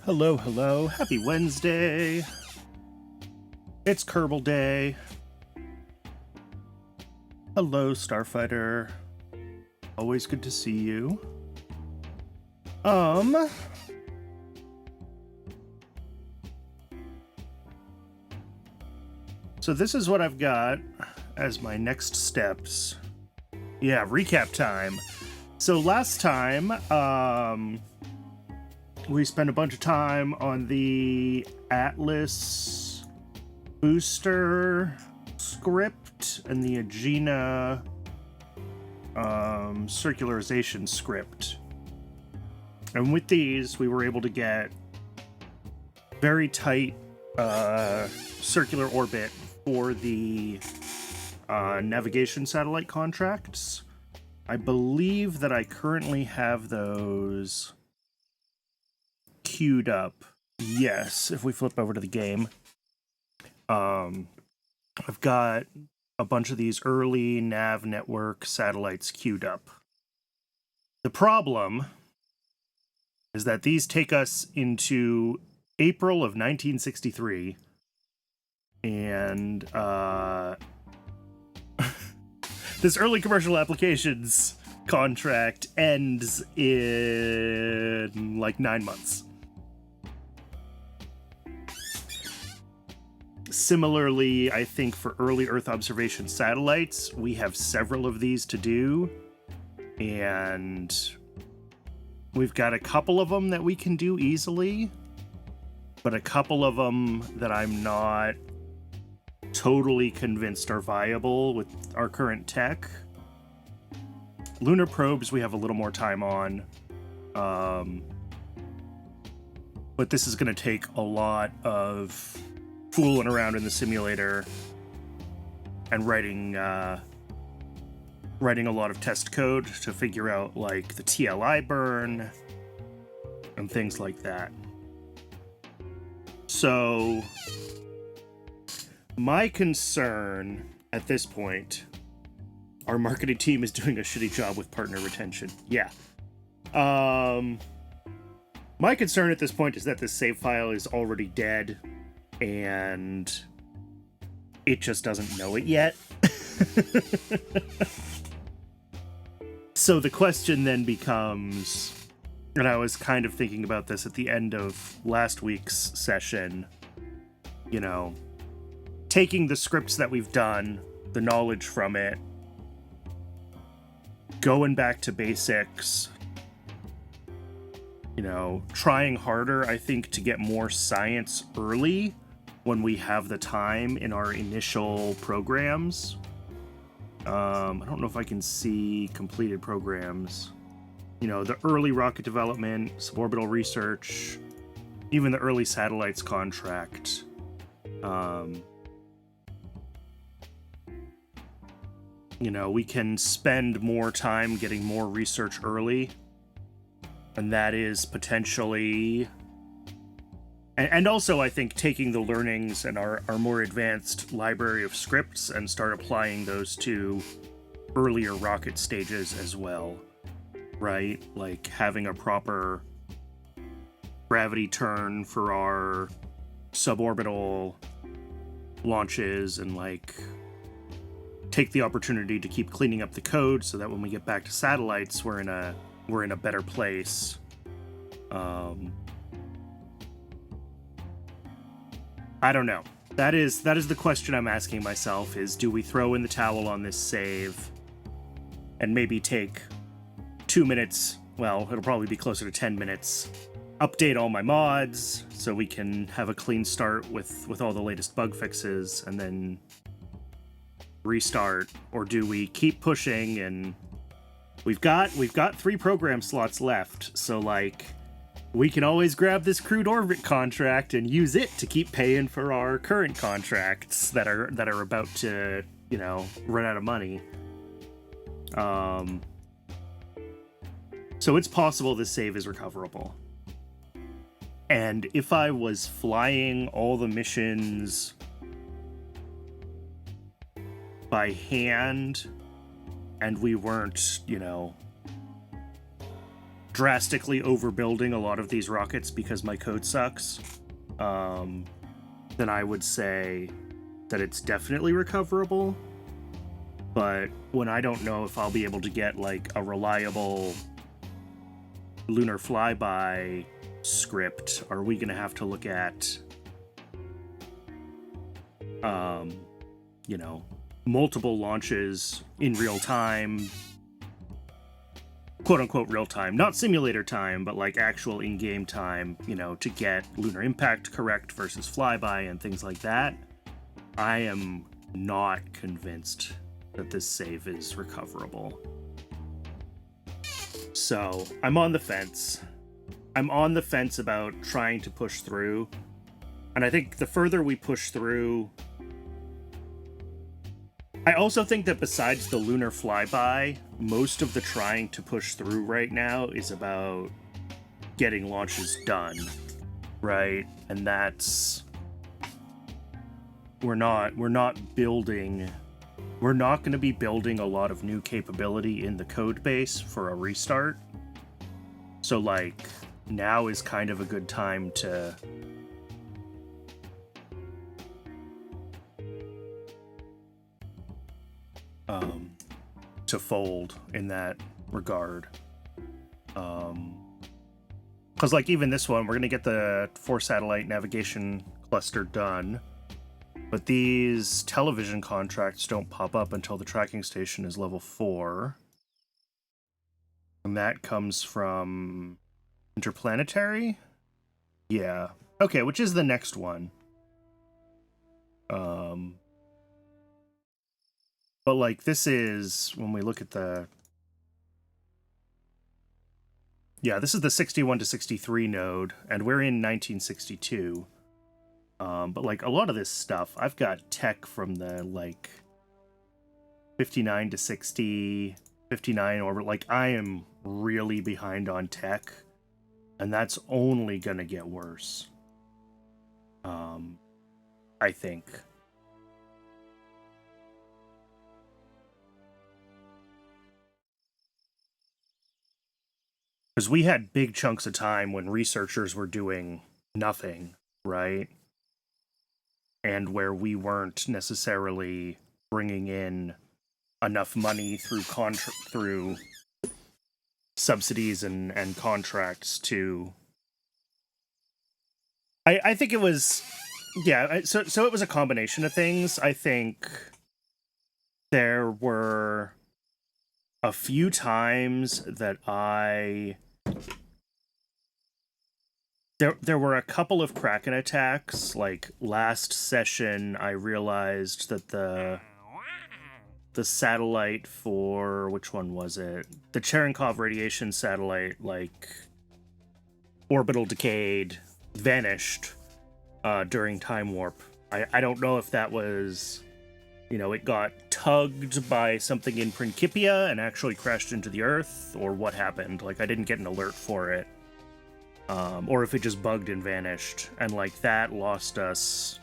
Hello, hello. Happy Wednesday. It's Kerbal Day. Hello, Starfighter. Always good to see you. So this is what I've got as my next steps. Yeah, recap time. So last time, we spent a bunch of time on the Atlas booster script and the Agena circularization script. And with these, we were able to get very tight circular orbit for the navigation satellite contracts. I believe that I currently have those queued up. Yes, if we flip over to the game. I've got a bunch of these early nav network satellites queued up. The problem is that these take us into April of 1963, and this early commercial applications contract ends in like 9 months. Similarly, I think for early Earth observation satellites, we have several of these to do, and we've got a couple of them that we can do easily, but a couple of them that I'm not totally convinced are viable with our current tech. Lunar probes we have a little more time on, but this is going to take a lot of fooling around in the simulator and writing a lot of test code to figure out like the TLI burn and things like that. So my concern at this point, our marketing team is doing a shitty job with partner retention. Yeah. My concern at this point is that this save file is already dead and it just doesn't know it yet. So the question then becomes, and I was kind of thinking about this at the end of last week's session, you know, taking the scripts that we've done, the knowledge from it, going back to basics, you know, trying harder, I think, to get more science early when we have the time in our initial programs. I don't know if I can see completed programs. You know, the early rocket development, suborbital research, even the early satellites contract. You know, we can spend more time getting more research early, and that is potentially... And also, I think, taking the learnings and our more advanced library of scripts and start applying those to earlier rocket stages as well, right? Like having a proper gravity turn for our suborbital launches and like take the opportunity to keep cleaning up the code so that when we get back to satellites, we're in a better place. I don't know. That is the question I'm asking myself, is do we throw in the towel on this save and maybe take 2 minutes, well, it'll probably be closer to 10 minutes, update all my mods so we can have a clean start with all the latest bug fixes and then restart? Or do we keep pushing? And we've got 3 program slots left, so like we can always grab this crewed orbit contract and use it to keep paying for our current contracts that are about to, you know, run out of money. So it's possible this save is recoverable. And if I was flying all the missions by hand and we weren't, you know, drastically overbuilding a lot of these rockets because my code sucks, then I would say that it's definitely recoverable. But when I don't know if I'll be able to get like a reliable lunar flyby script, are we going to have to look at, you know, multiple launches in real time, quote unquote real time, not simulator time, but like actual in-game time, you know, to get lunar impact correct versus flyby and things like that? I am not convinced that this save is recoverable. So I'm on the fence. I'm on the fence about trying to push through. And I think the further we push through, I also think that besides the lunar flyby, most of the trying to push through right now is about getting launches done, right? And that's, we're not building, we're not going to be building a lot of new capability in the code base for a restart. So like now is kind of a good time to fold in that regard. Because like even this one, we're going to get the 4-satellite navigation cluster done, but these television contracts don't pop up until the tracking station is level 4. And that comes from Interplanetary? Yeah. Okay, which is the next one. But like this is, when we look at the, yeah, this is the 61 to 63 node, and we're in 1962. But like a lot of this stuff, I've got tech from the like 59 to 60, 59 orbit. Like I am really behind on tech, and that's only gonna get worse. I think. Because we had big chunks of time when researchers were doing nothing, right? And where we weren't necessarily bringing in enough money through through subsidies and contracts to. I think it was, yeah. So it was a combination of things. I think there were a few times that there were a couple of Kraken attacks. Like last session, I realized that the satellite for, which one was it? The Cherenkov radiation satellite, like orbital decayed, vanished during time warp. I don't know if that was, you know, it got tugged by something in Principia and actually crashed into the Earth, or what happened. Like I didn't get an alert for it. Or if it just bugged and vanished. And like that lost us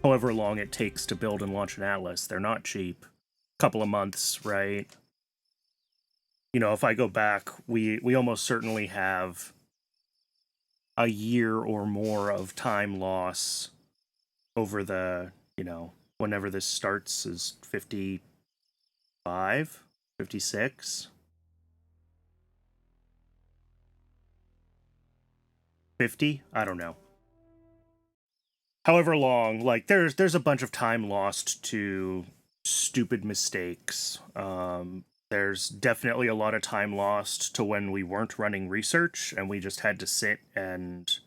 however long it takes to build and launch an Atlas. They're not cheap. Couple of months, right? You know, if I go back, we almost certainly have a year or more of time loss over the, you know, whenever this starts is 55, 56, 50, I don't know. However long, like there's a bunch of time lost to stupid mistakes. There's definitely a lot of time lost to when we weren't running research and we just had to sit and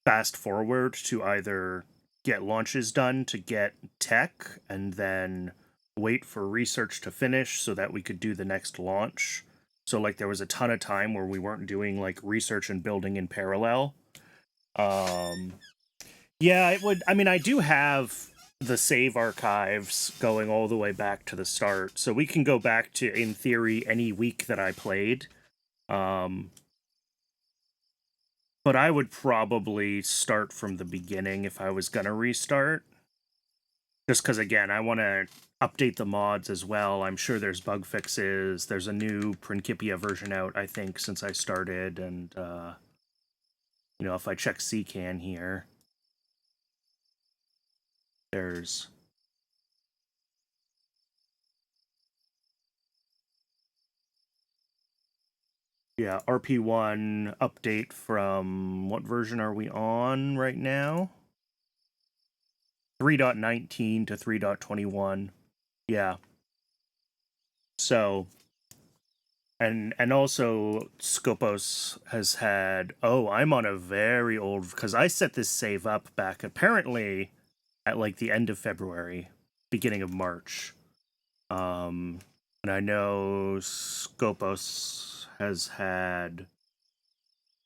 fast forward to either get launches done to get tech and then wait for research to finish so that we could do the next launch. So like there was a ton of time where we weren't doing like research and building in parallel. Yeah, it would, I mean, I do have the save archives going all the way back to the start, so we can go back to, in theory, any week that I played. But I would probably start from the beginning if I was gonna restart. Just because, again, I want to update the mods as well. I'm sure there's bug fixes. There's a new Principia version out, I think, since I started. And, you know, if I check CCAN here, there's... Yeah, RP-1 update from... What version are we on right now? 3.19 to 3.21. Yeah. So... And also, Scopos has had... Oh, I'm on a very old... Because I set this save up back, apparently, at, like, the end of February, beginning of March. And I know Scopos has had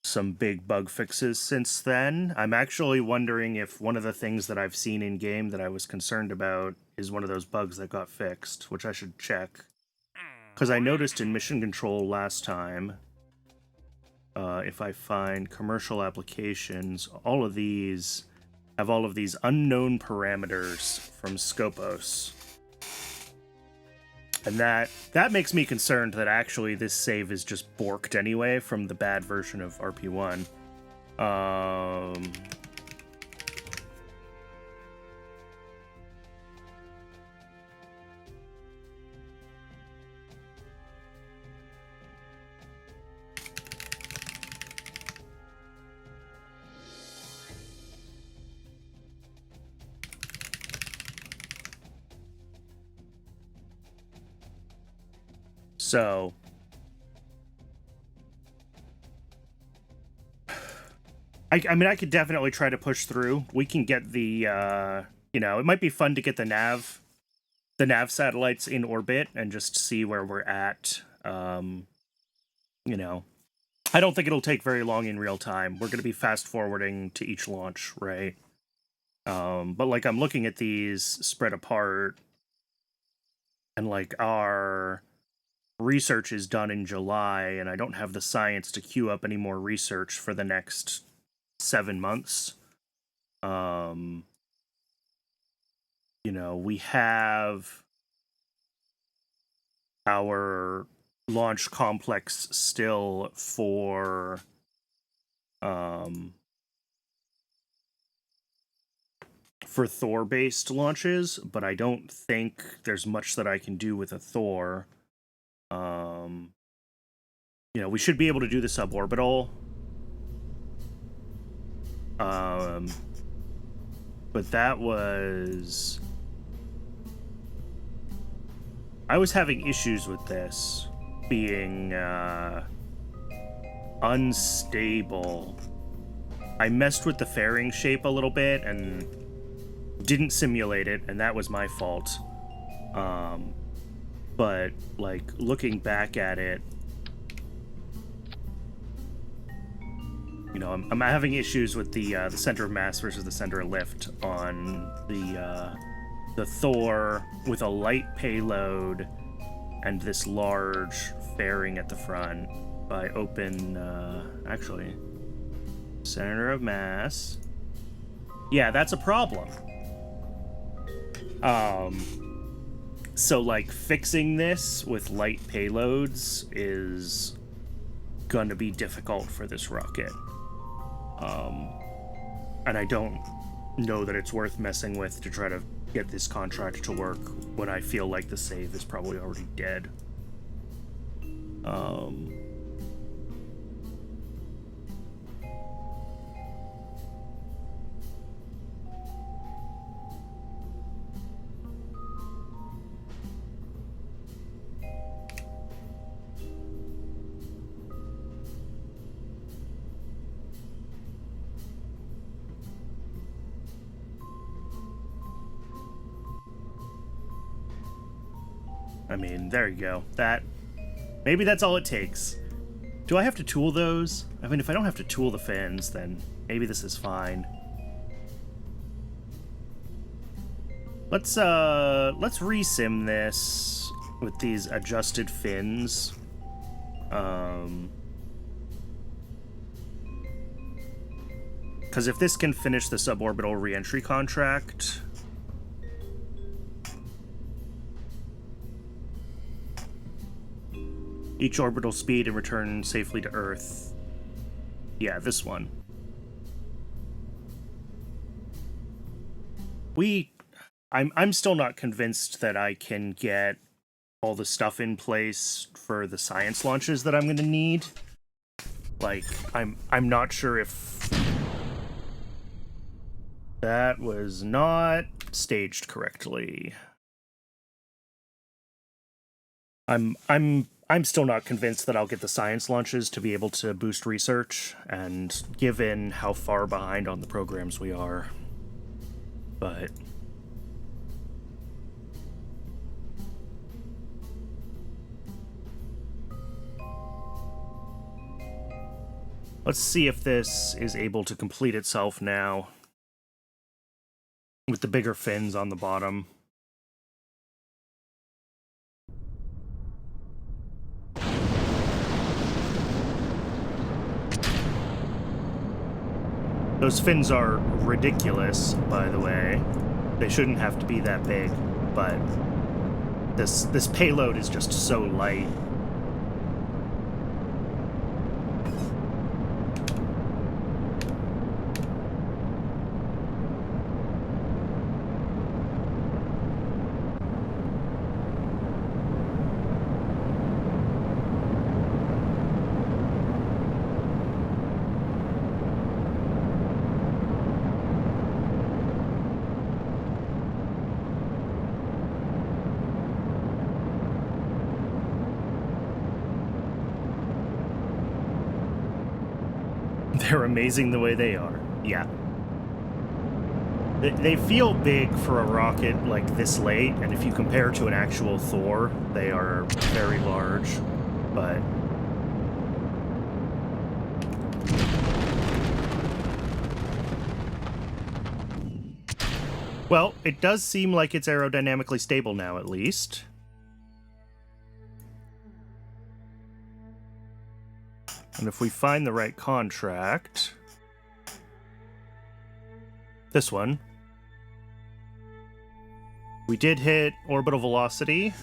some big bug fixes since then. I'm actually wondering if one of the things that I've seen in-game that I was concerned about is one of those bugs that got fixed, which I should check. Because I noticed in Mission Control last time, if I find commercial applications, all of these have all of these unknown parameters from Scopos. And that makes me concerned that actually this save is just borked anyway from the bad version of RP-1. So, I mean, I could definitely try to push through. We can get the, you know, it might be fun to get the nav satellites in orbit and just see where we're at. You know, I don't think it'll take very long in real time. We're going to be fast forwarding to each launch, right? But like, I'm looking at these spread apart, and like our research is done in July, and I don't have the science to queue up any more research for the next 7 months. You know, we have our launch complex still for Thor-based launches, but I don't think there's much that I can do with a Thor. You know, we should be able to do the suborbital. But that was... I was having issues with this being unstable. I messed with the fairing shape a little bit and didn't simulate it, and that was my fault. But, like, looking back at it, you know, I'm having issues with the center of mass versus the center of lift on the Thor with a light payload and this large fairing at the front by open, actually, center of mass. Yeah, that's a problem. So, like, fixing this with light payloads is gonna be difficult for this rocket. And I don't know that it's worth messing with to try to get this contract to work when I feel like the save is probably already dead. I mean, there you go. Maybe that's all it takes. Do I have to tool those? I mean, if I don't have to tool the fins, then maybe this is fine. Let's resim this with these adjusted fins. Because if this can finish the suborbital reentry contract, Each orbital speed and return safely to Earth. Yeah, this one. I'm still not convinced that I can get all the stuff in place for the science launches that I'm going to need. Like, I'm not sure if that was not staged correctly. I'm still not convinced that I'll get the science launches to be able to boost research, and given how far behind on the programs we are. But let's see if this is able to complete itself now with the bigger fins on the bottom. Those fins are ridiculous, by the way. They shouldn't have to be that big, but this payload is just so light. They're amazing the way they are. Yeah. They feel big for a rocket like this late, and if you compare to an actual Thor, they are very large, but... Well, it does seem like it's aerodynamically stable now, at least. And if we find the right contract... This one. We did hit orbital velocity.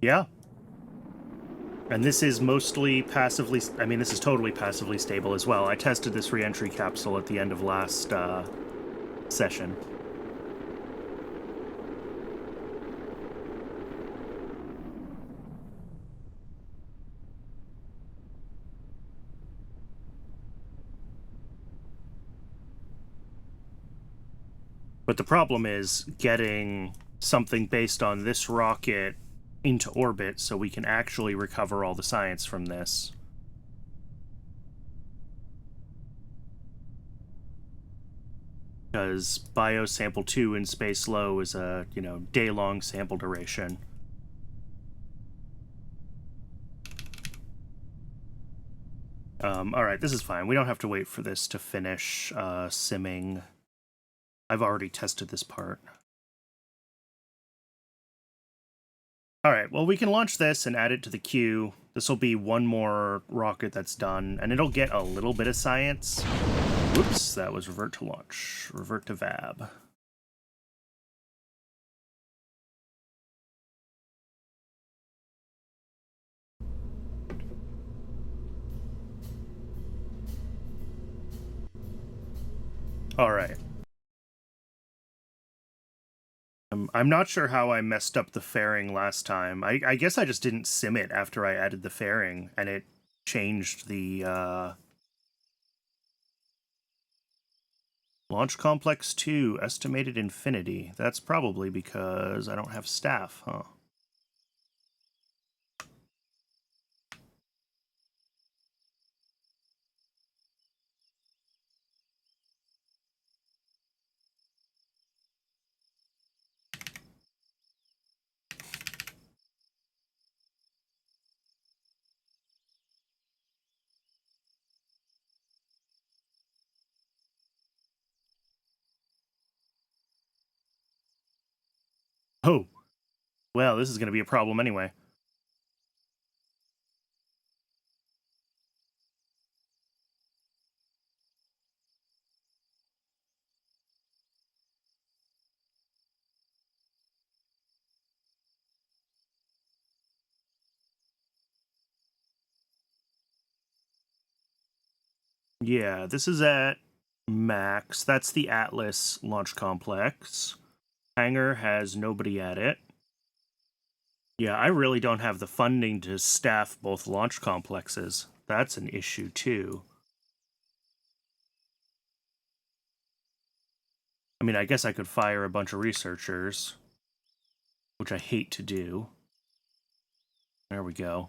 Yeah. And this is mostly passively... I mean, this is totally passively stable as well. I tested this re-entry capsule at the end of last session. But the problem is getting something based on this rocket into orbit so we can actually recover all the science from this. Because biosample 2 in space low is a, day-long sample duration. Alright, this is fine. We don't have to wait for this to finish simming. I've already tested this part. Alright, well, we can launch this and add it to the queue. This will be one more rocket that's done, and it'll get a little bit of science. Whoops, that was revert to launch. Revert to VAB. Alright. I'm not sure how I messed up the fairing last time. I guess I just didn't sim it after I added the fairing, and it changed the, Launch Complex 2, estimated infinity. That's probably because I don't have staff, huh? Oh, well, this is going to be a problem anyway. Yeah, this is at max. That's the Atlas launch complex. Hangar has nobody at it. Yeah, I really don't have the funding to staff both launch complexes. That's an issue, too. I mean, I guess I could fire a bunch of researchers, which I hate to do. There we go.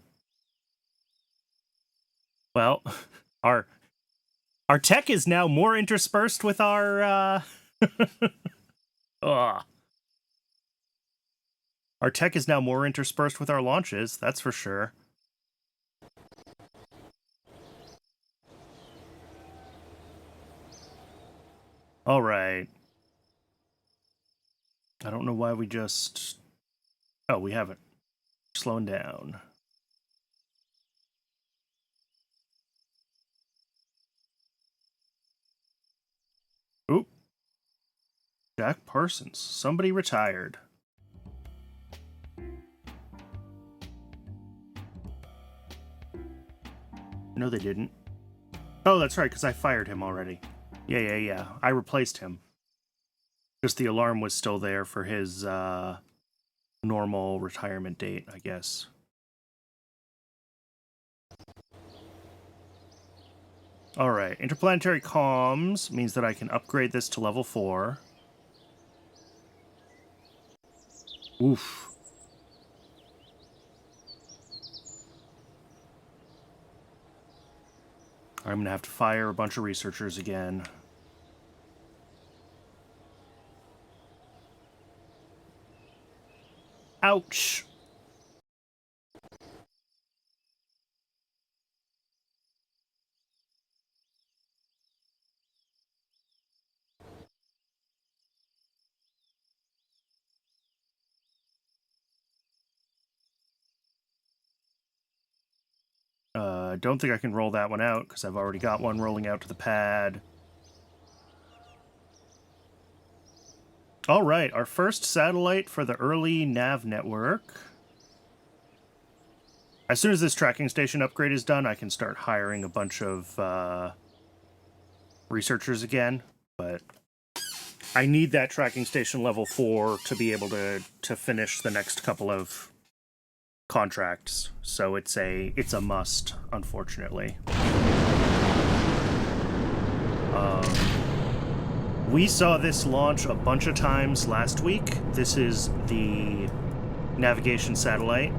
Well, our tech is now more interspersed with our Ugh. Our tech is now more interspersed with our launches, that's for sure. All right. I don't know why we just... Oh, we haven't. Slowing down. Oop. Jack Parsons. Somebody retired. No, they didn't. Oh, that's right, because I fired him already. Yeah. I replaced him. Because the alarm was still there for his normal retirement date, I guess. Alright, interplanetary comms means that I can upgrade this to level 4. Oof. I'm gonna have to fire a bunch of researchers again. Ouch! I don't think I can roll that one out, because I've already got one rolling out to the pad. Alright, our first satellite for the early nav network. As soon as this tracking station upgrade is done, I can start hiring a bunch of researchers again, but I need that tracking station level 4 to be able to finish the next couple of contracts, so it's a must, unfortunately. We saw this launch a bunch of times last week. This is the navigation satellite.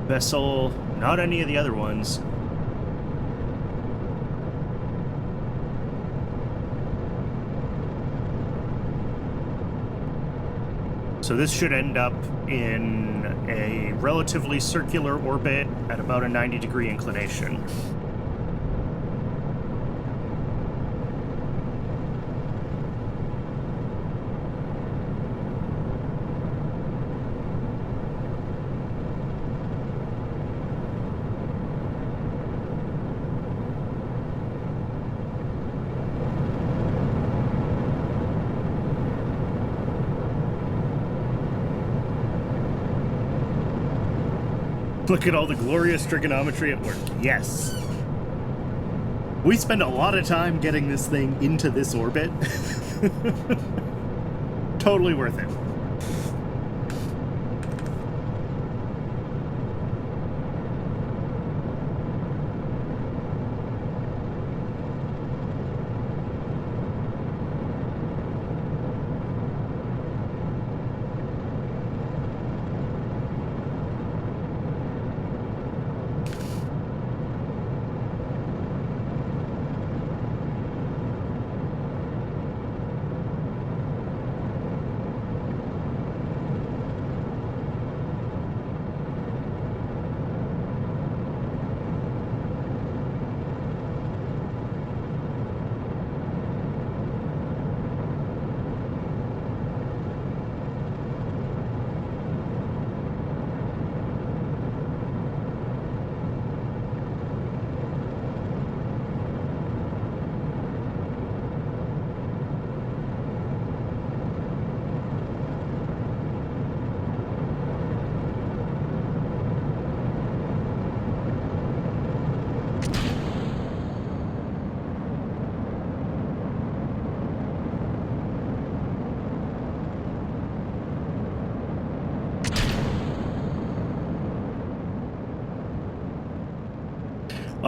Vessel, not any of the other ones. So this should end up in a relatively circular orbit at about a 90-degree inclination. Look at all the glorious trigonometry at work. Yes. We spend a lot of time getting this thing into this orbit. Totally worth it.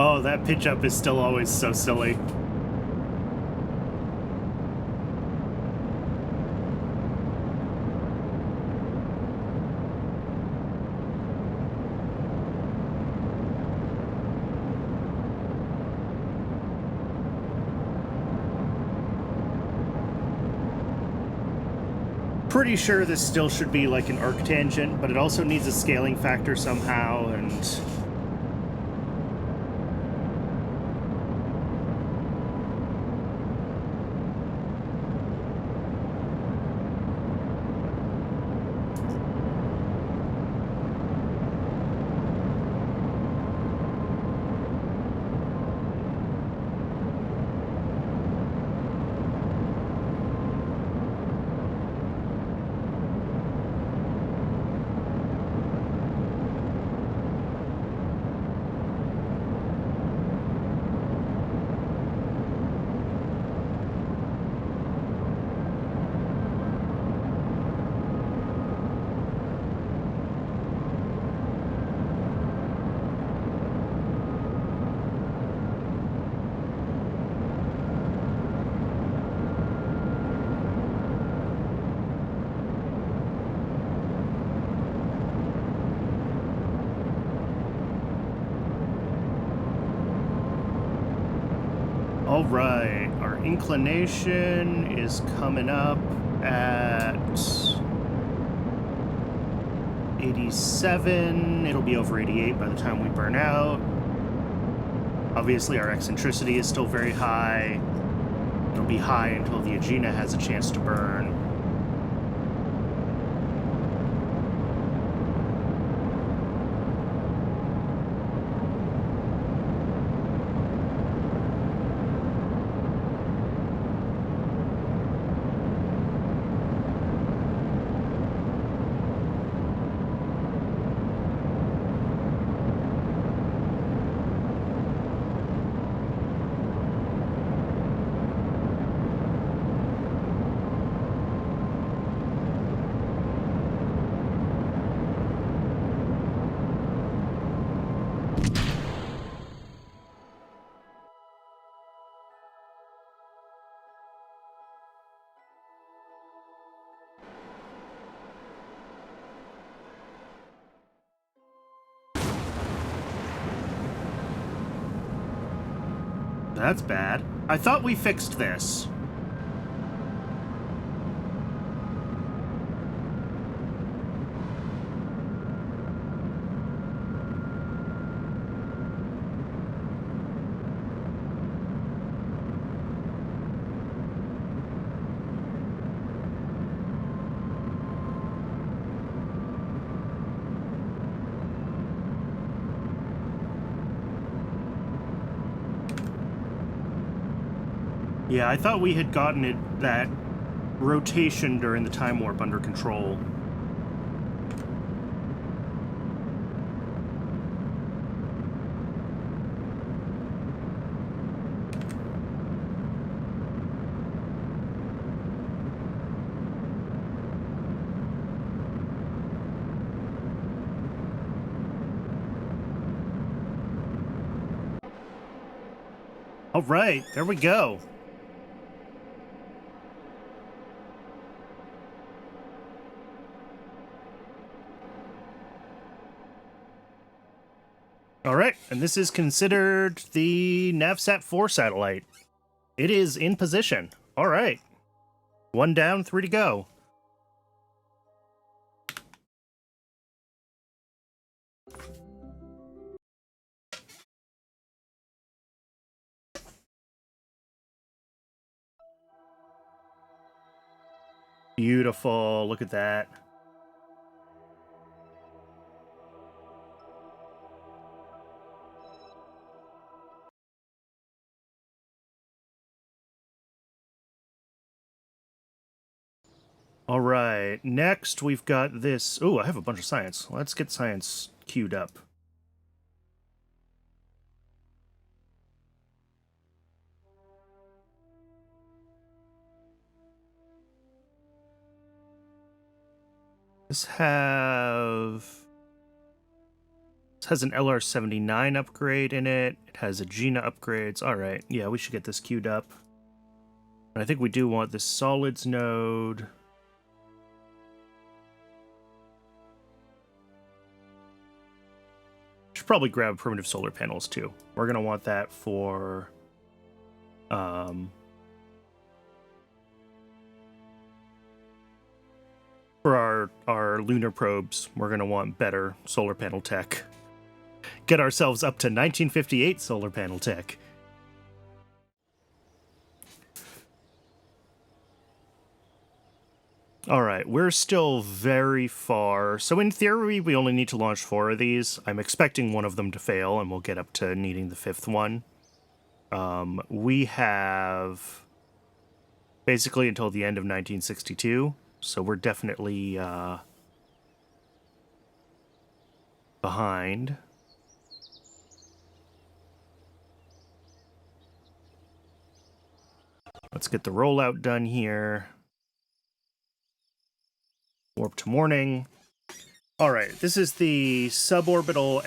Oh, that pitch up is still always so silly. Pretty sure this still should be like an arctangent, but it also needs a scaling factor somehow, and... All right, our inclination is coming up at 87. It'll be over 88 by the time we burn out. Obviously, our eccentricity is still very high. It'll be high until the Aegina has a chance to burn. That's bad. I thought we fixed this. Yeah, I thought we had gotten that rotation during the time warp under control. All right, there we go. All right, and this is considered the Navsat 4 satellite. It is in position. All right. 1 down, 3 to go. Beautiful. Look at that. All right, next we've got this. Oh, I have a bunch of science. Let's get science queued up. Let's have This has an LR79 upgrade in it. It has a Gina upgrades. All right, yeah, we should get this queued up. And I think we do want this solids node. Should probably grab primitive solar panels too. We're gonna want that for our lunar probes. We're gonna want better solar panel tech. Get ourselves up to 1958 solar panel tech. All right, we're still very far. So in theory, we only need to launch 4 of these. I'm expecting one of them to fail, and we'll get up to needing the 5th one. We have basically until the end of 1962, so we're definitely behind. Let's get the rollout done here. Warp to morning. All right, this is the suborbital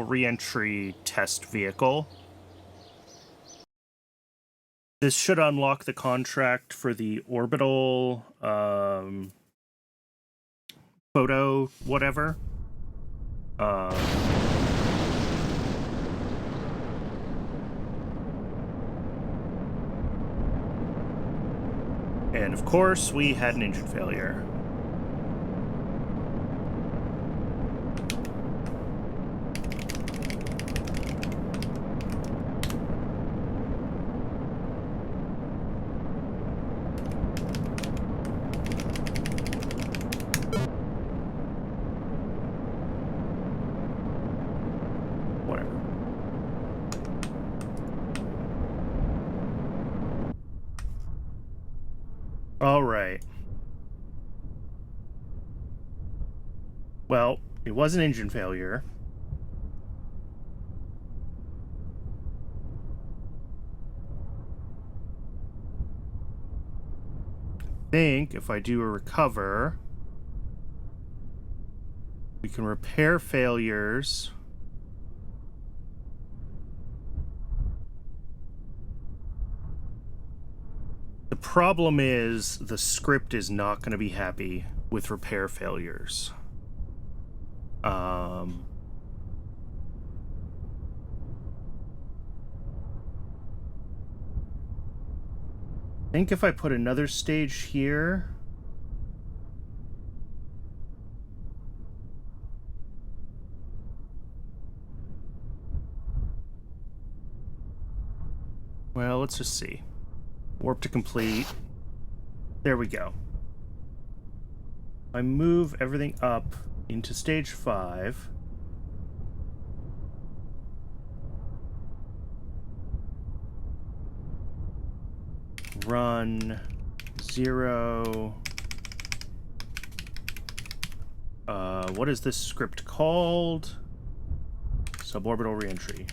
re-entry test vehicle. This should unlock the contract for the orbital photo whatever. And of course, we had an engine failure. All right. Well, it was an engine failure. I think if I do a recover, we can repair failures. The problem is the script is not going to be happy with repair failures. I think if I put another stage here, well, let's just see. Warp to complete. There we go. I move everything up into stage 5. Run 0. What is this script called? Suborbital reentry.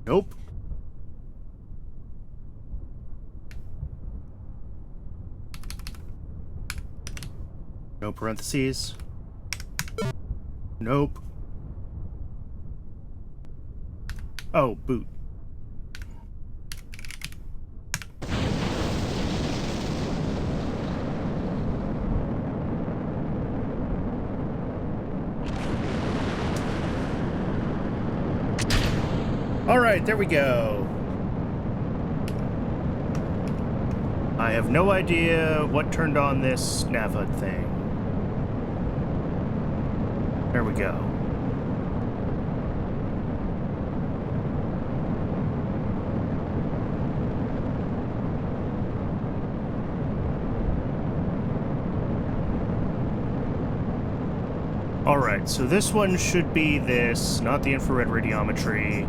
Nope. No parentheses. Nope. Oh, boot. All right, there we go. I have no idea what turned on this NavHUD thing. There we go. All right, so this one should be this, not the infrared radiometry.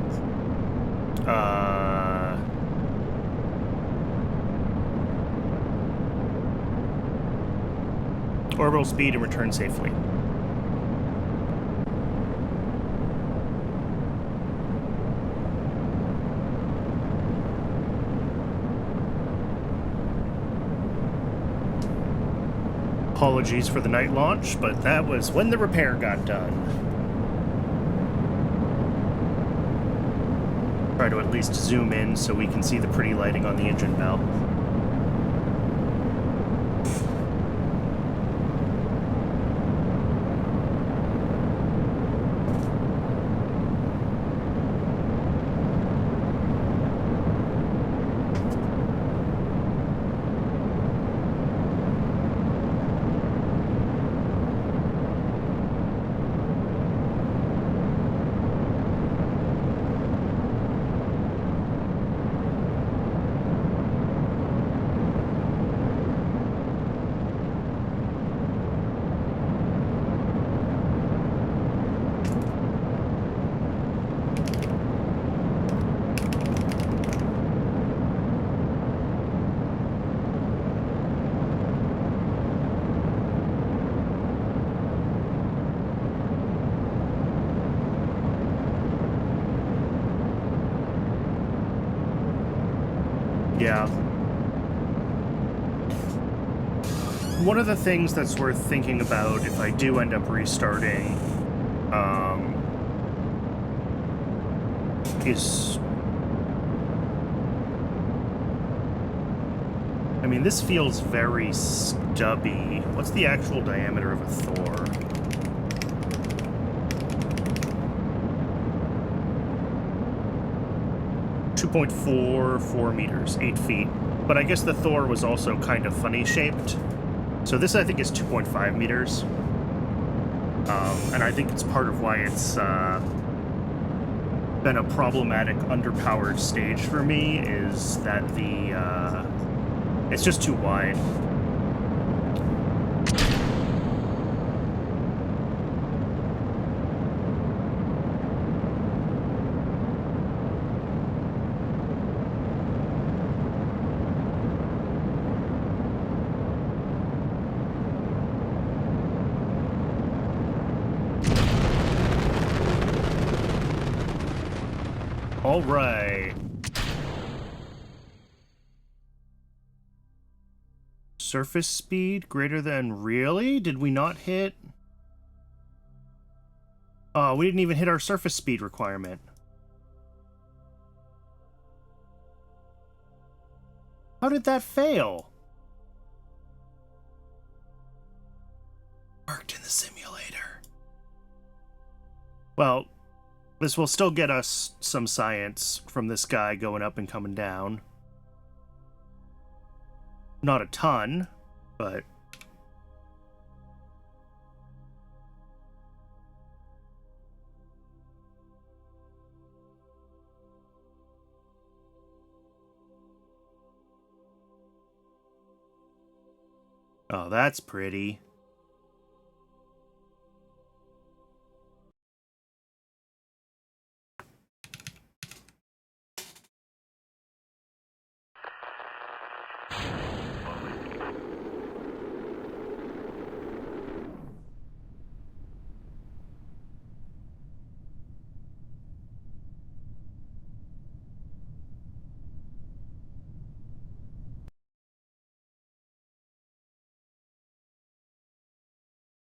Orbital speed and return safely. Apologies for the night launch, but that was when the repair got done. Try to at least zoom in so we can see the pretty lighting on the engine bell. Yeah. One of the things that's worth thinking about if I do end up restarting is... I mean, this feels very stubby. What's the actual diameter of a Thor? .44 meters, 8 feet. But I guess the Thor was also kind of funny shaped. So this, I think, is 2.5 meters. And I think it's part of why it's been a problematic underpowered stage for me, is that it's just too wide. All right. Surface speed greater than... Really? Did we not hit... Oh, we didn't even hit our surface speed requirement. How did that fail? Worked in the simulator. Well, this will still get us some science from this guy going up and coming down. Not a ton, but... Oh, that's pretty.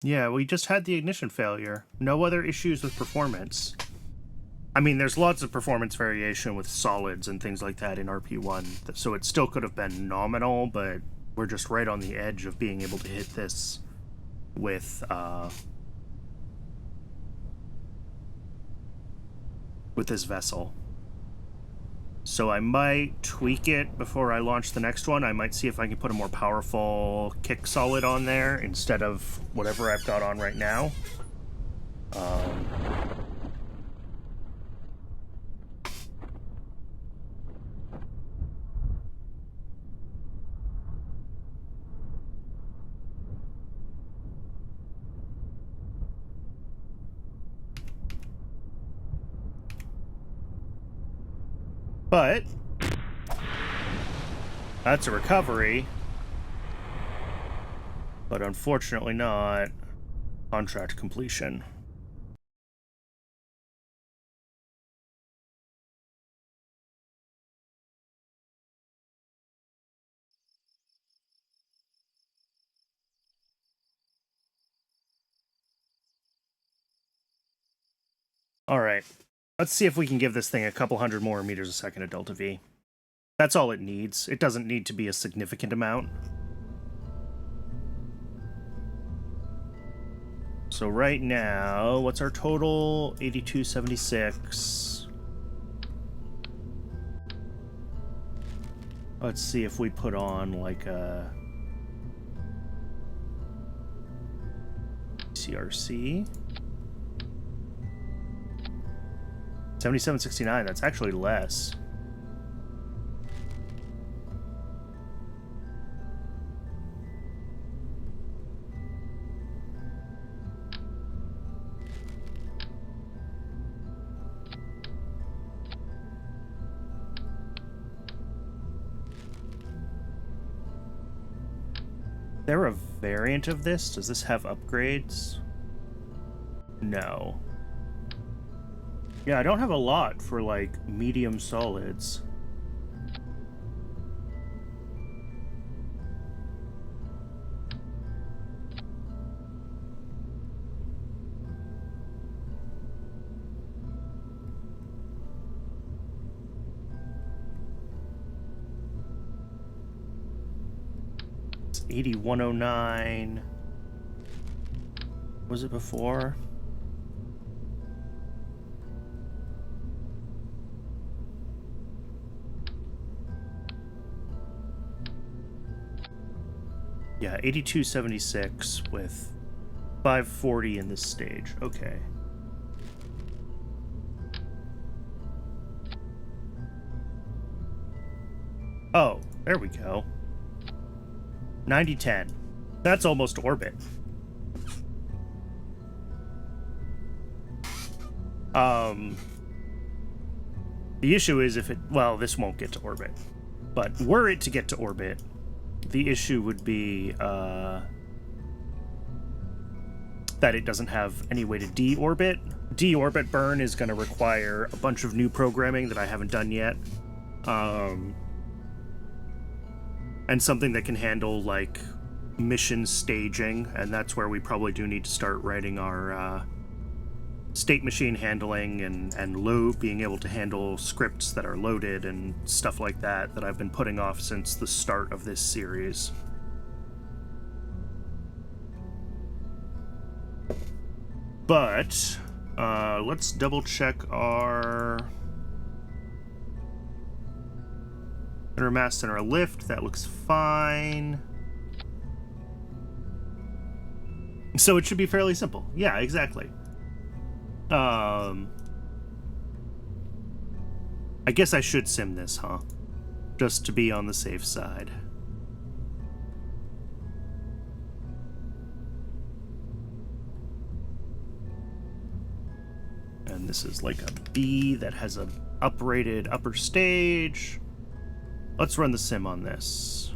Yeah, we just had the ignition failure. No other issues with performance. I mean, there's lots of performance variation with solids and things like that in RP-1, so it still could have been nominal, but we're just right on the edge of being able to hit this with this vessel. So I might tweak it before I launch the next one. I might see if I can put a more powerful kick solid on there instead of whatever I've got on right now. But that's a recovery, but unfortunately not contract completion. All right. Let's see if we can give this thing a couple hundred more meters a second at delta V. That's all it needs. It doesn't need to be a significant amount. So right now, what's our total? 8276. Let's see if we put on like a CRC. 7769, that's actually less. Is there a variant of this? Does this have upgrades? No. Yeah, I don't have a lot for, like, medium solids. It's 8109. Was it before? Yeah, 8276 with 540 in this stage. Okay. Oh, there we go. 9010. That's almost orbit. The issue is if it... Well, this won't get to orbit. But were it to get to orbit, the issue would be that it doesn't have any way to deorbit. Deorbit burn is going to require a bunch of new programming that I haven't done yet. And something that can handle, like, mission staging, and that's where we probably do need to start writing our state machine handling and load, being able to handle scripts that are loaded and stuff like that I've been putting off since the start of this series. But let's double check our mast and our lift. That looks fine. So it should be fairly simple. Yeah, exactly. I guess I should sim this, huh? Just to be on the safe side. And this is like a B that has a uprated upper stage. Let's run the sim on this.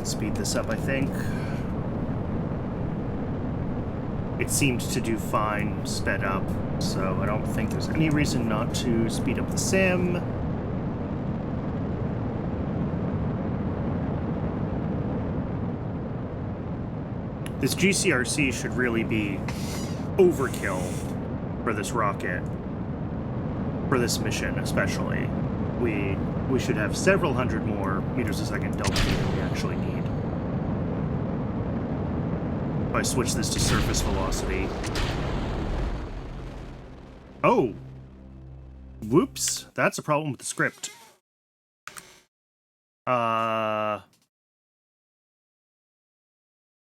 Speed this up, I think. It seemed to do fine sped up, so I don't think there's any reason not to speed up the sim. This GCRC should really be overkill for this rocket. For this mission, especially. We should have several hundred more meters a second delta than we actually need. If I switch this to surface velocity. Oh! Whoops! That's a problem with the script.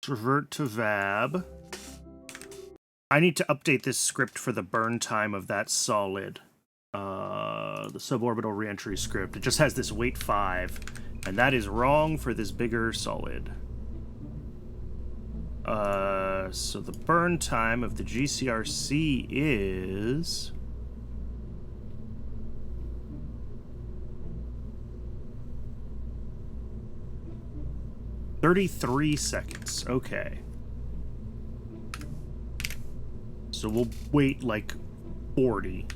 Revert to VAB. I need to update this script for the burn time of that solid. The suborbital reentry script. It just has this weight 5, and that is wrong for this bigger solid. So the burn time of the GCRC is... "33 seconds." Okay. So we'll wait like 40.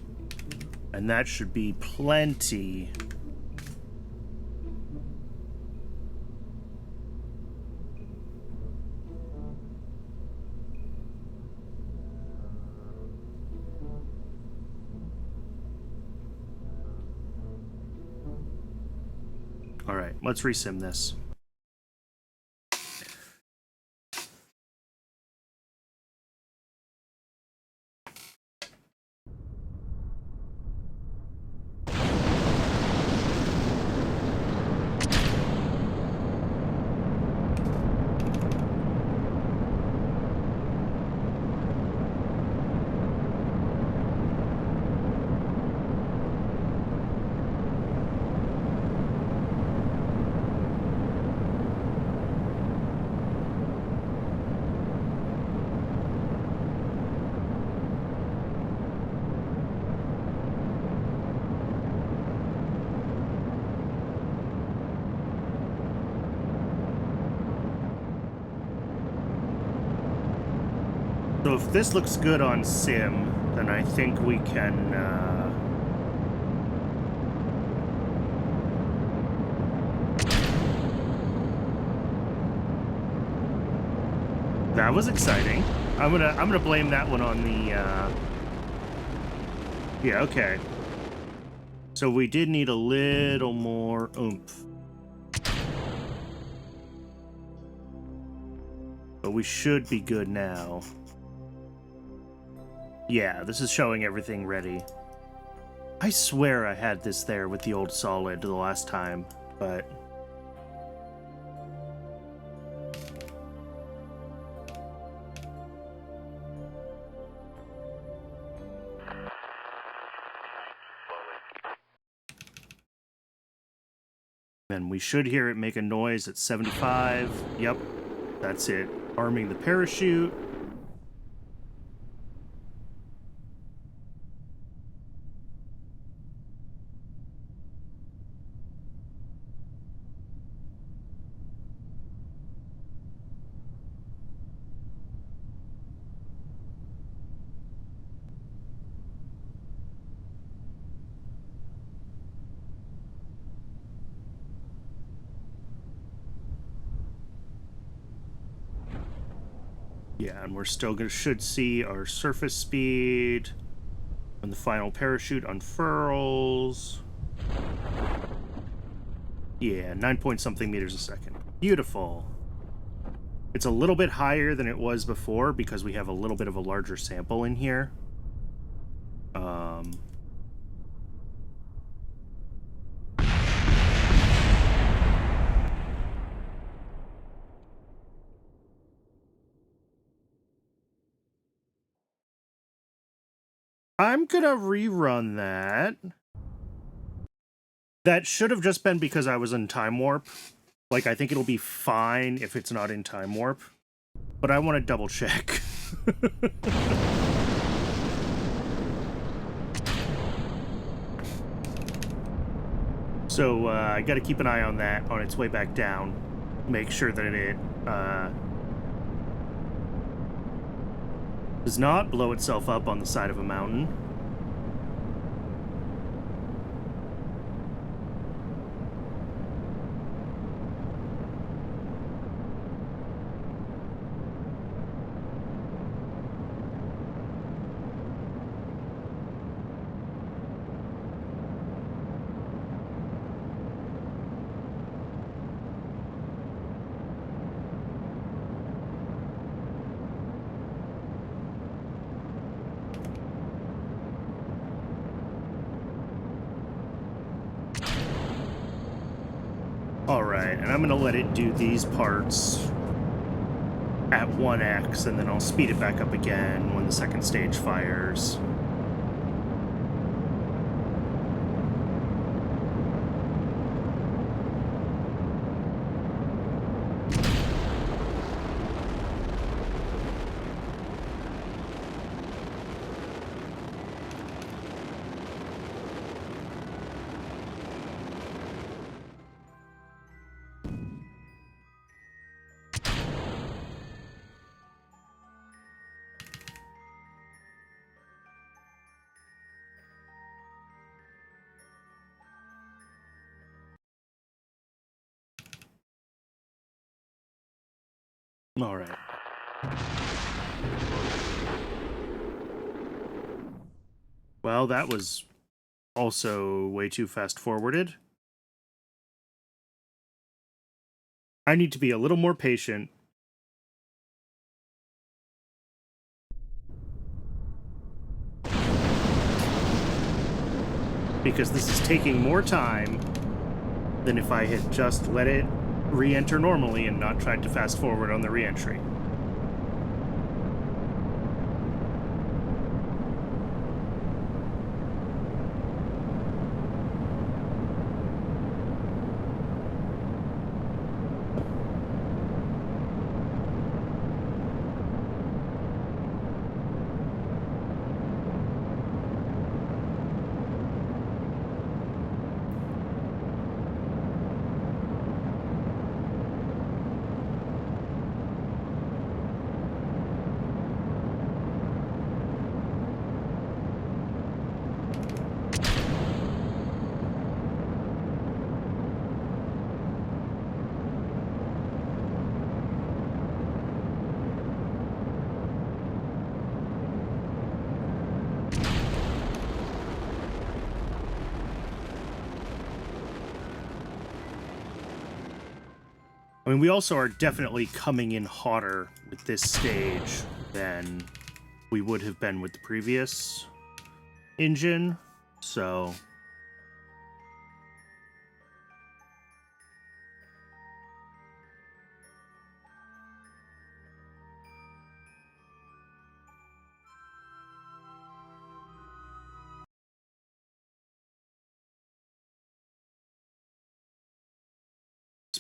And that should be plenty. All right, let's resim this. So if this looks good on sim, then I think we can, That was exciting. I'm gonna blame that one on the, Yeah, okay. So we did need a little more oomph. But we should be good now. Yeah, this is showing everything ready. I swear I had this there with the old solid the last time, but... Then we should hear it make a noise at 75. Yep, that's it. Arming the parachute. Yeah, and we're still should see our surface speed when the final parachute unfurls. Yeah, 9 point something meters a second. Beautiful. It's a little bit higher than it was before because we have a little bit of a larger sample in here. I'm gonna rerun that. That should have just been because I was in time warp. Like, I think it'll be fine if it's not in time warp. But I want to double check. So, I gotta keep an eye on that on its way back down. Make sure that it, does not blow itself up on the side of a mountain. Alright, and I'm gonna let it do these parts at 1x, and then I'll speed it back up again when the second stage fires. All right. Well, that was also way too fast-forwarded. I need to be a little more patient. Because this is taking more time than if I had just let it re-enter normally and not tried to fast-forward on the re-entry. I mean, we also are definitely coming in hotter with this stage than we would have been with the previous engine, so...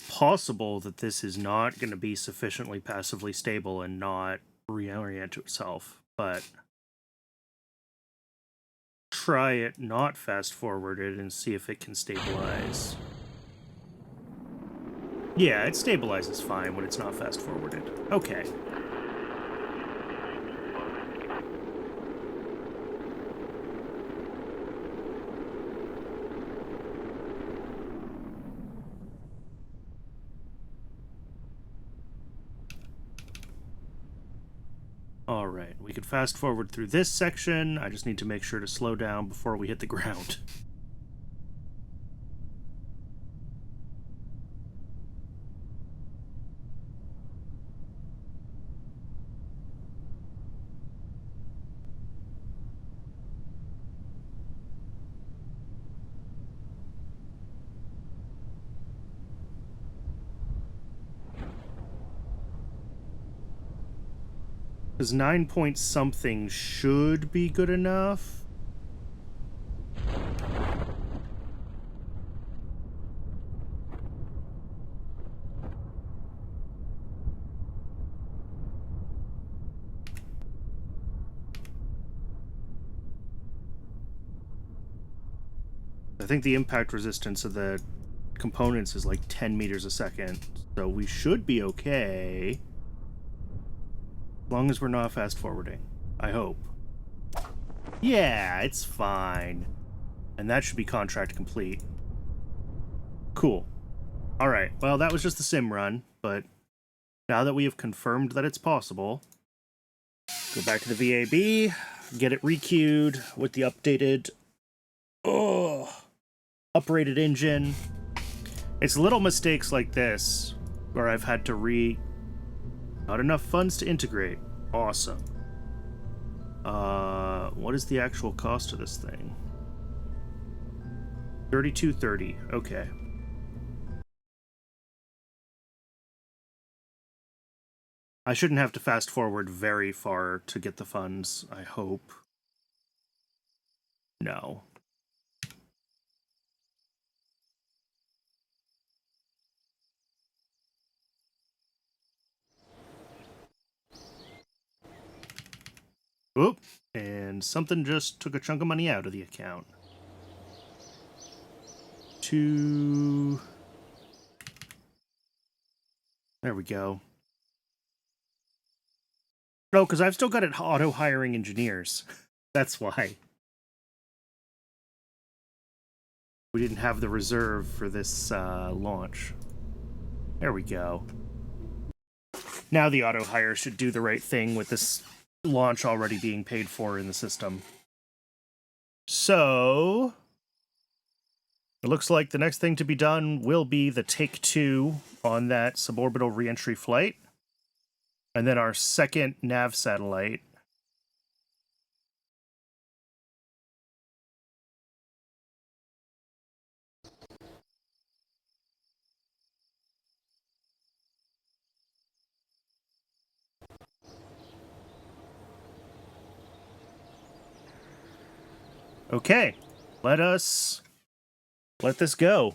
possible that this is not going to be sufficiently passively stable and not reorient itself, but try it not fast forwarded and see if it can stabilize. Yeah, it stabilizes fine when it's not fast forwarded. Okay. Alright, we can fast forward through this section. I just need to make sure to slow down before we hit the ground. Because 9 point something should be good enough. I think the impact resistance of the components is like 10 meters a second, so we should be okay. As long as we're not fast forwarding. I hope. Yeah, it's fine. And that should be contract complete. Cool. Alright, well that was just the sim run, but now that we have confirmed that it's possible, go back to the VAB, get it requeued with the updated uprated engine. It's little mistakes like this where I've had to not enough funds to integrate. Awesome. What is the actual cost of this thing? $32.30. Okay. I shouldn't have to fast forward very far to get the funds, I hope. No. Oop, and something just took a chunk of money out of the account. There we go. No, because I've still got it auto-hiring engineers. That's why. We didn't have the reserve for this launch. There we go. Now the auto-hire should do the right thing with this launch already being paid for in the system. So it looks like the next thing to be done will be the take 2 on that suborbital reentry flight. And then our second nav satellite. Okay, let this go.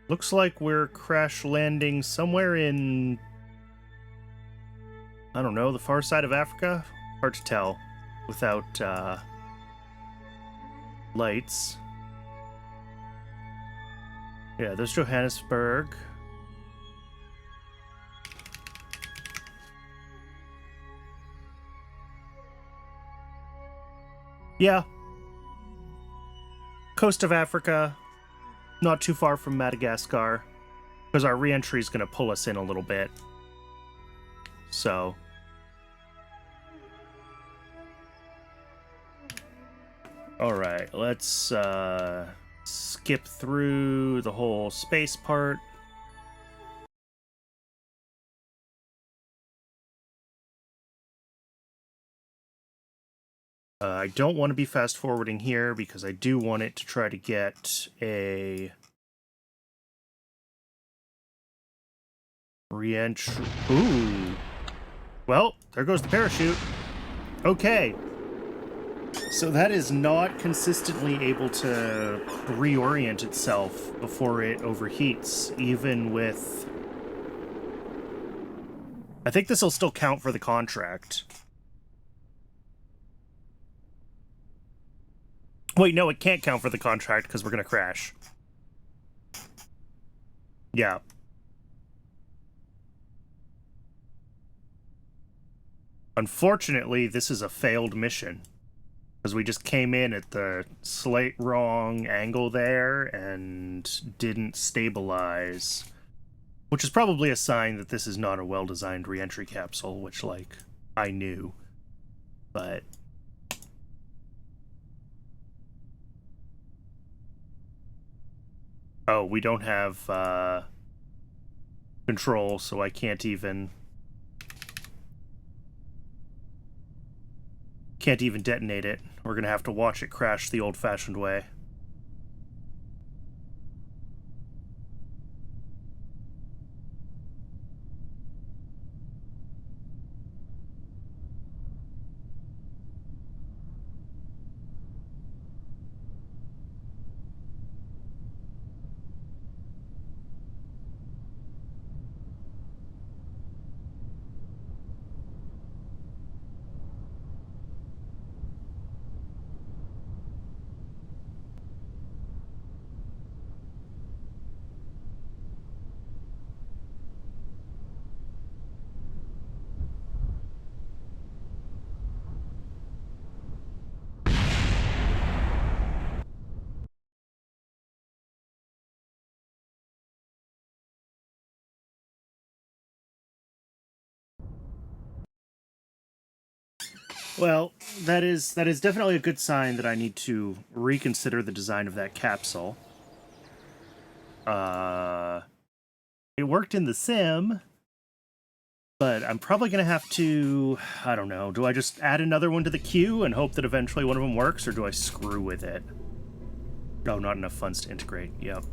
Looks like we're crash landing somewhere in, I don't know, the far side of Africa? Hard to tell without lights. Yeah, there's Johannesburg. Yeah. Coast of Africa. Not too far from Madagascar, because our re-entry is going to pull us in a little bit. So. Alright, let's skip through the whole space part. I don't want to be fast forwarding here because I do want it to try to get a re-entry. Ooh. Well, there goes the parachute. Okay. So that is not consistently able to reorient itself before it overheats, even with... I think this will still count for the contract. Wait, no, it can't count for the contract because we're going to crash. Yeah. Unfortunately, this is a failed mission. Because we just came in at the slight wrong angle there and didn't stabilize. Which is probably a sign that this is not a well-designed re-entry capsule, which, like, I knew. But... oh, we don't have control, so I can't even detonate it. We're gonna have to watch it crash the old-fashioned way. Well, that is definitely a good sign that I need to reconsider the design of that capsule. It worked in the sim, but I'm probably going to have to, I don't know, do I just add another one to the queue and hope that eventually one of them works, or do I screw with it? No, not enough funds to integrate, yep.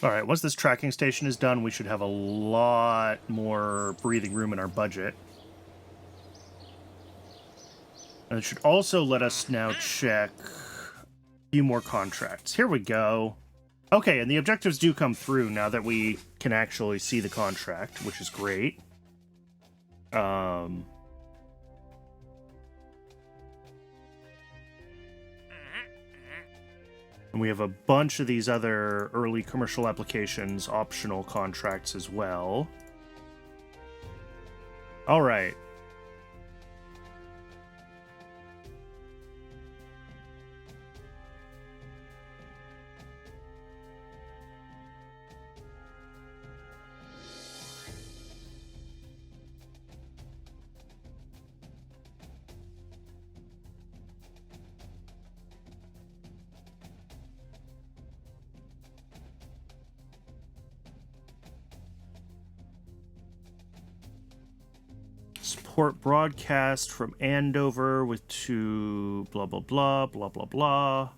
All right, once this tracking station is done, we should have a lot more breathing room in our budget. And it should also let us now check a few more contracts. Here we go. Okay, and the objectives do come through now that we can actually see the contract, which is great. And we have a bunch of these other early commercial applications, optional contracts as well. All right. Support broadcast from Andover with to blah, blah, blah, blah, blah, blah.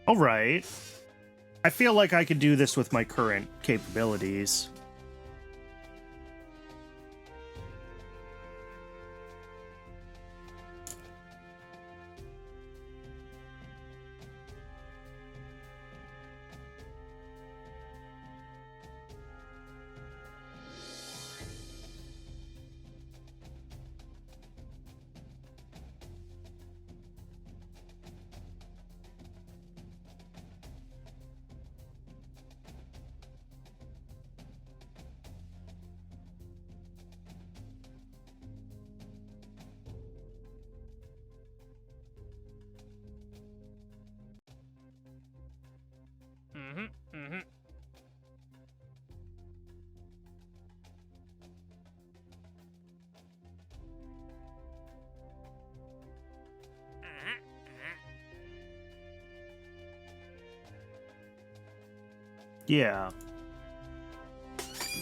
All right. I feel like I could do this with my current capabilities. Yeah.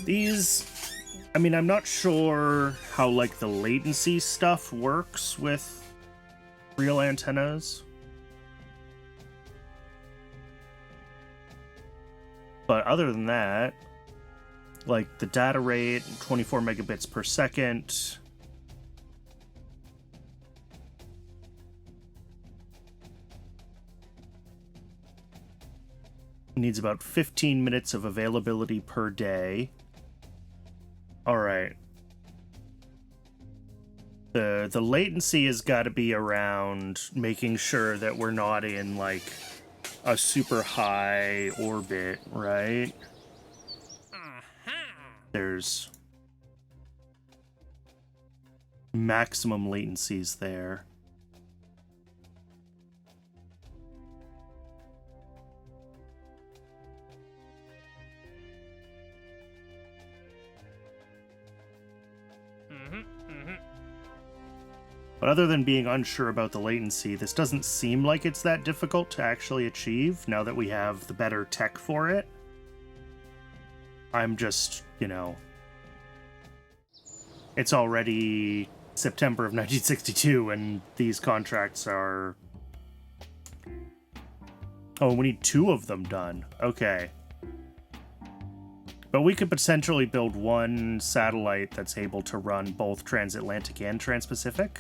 These, I mean, I'm not sure how, like, the latency stuff works with real antennas. But other than that, like, the data rate, 24 megabits per second. Needs about 15 minutes of availability per day. All right. The latency has got to be around making sure that we're not in, like, a super high orbit, right? There's maximum latencies there. But other than being unsure about the latency, this doesn't seem like it's that difficult to actually achieve now that we have the better tech for it. I'm just, you know, it's already September of 1962 and these contracts are Oh, we need 2 of them done. Okay. But we could potentially build one satellite that's able to run both transatlantic and transpacific.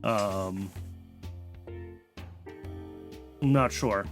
I'm not sure.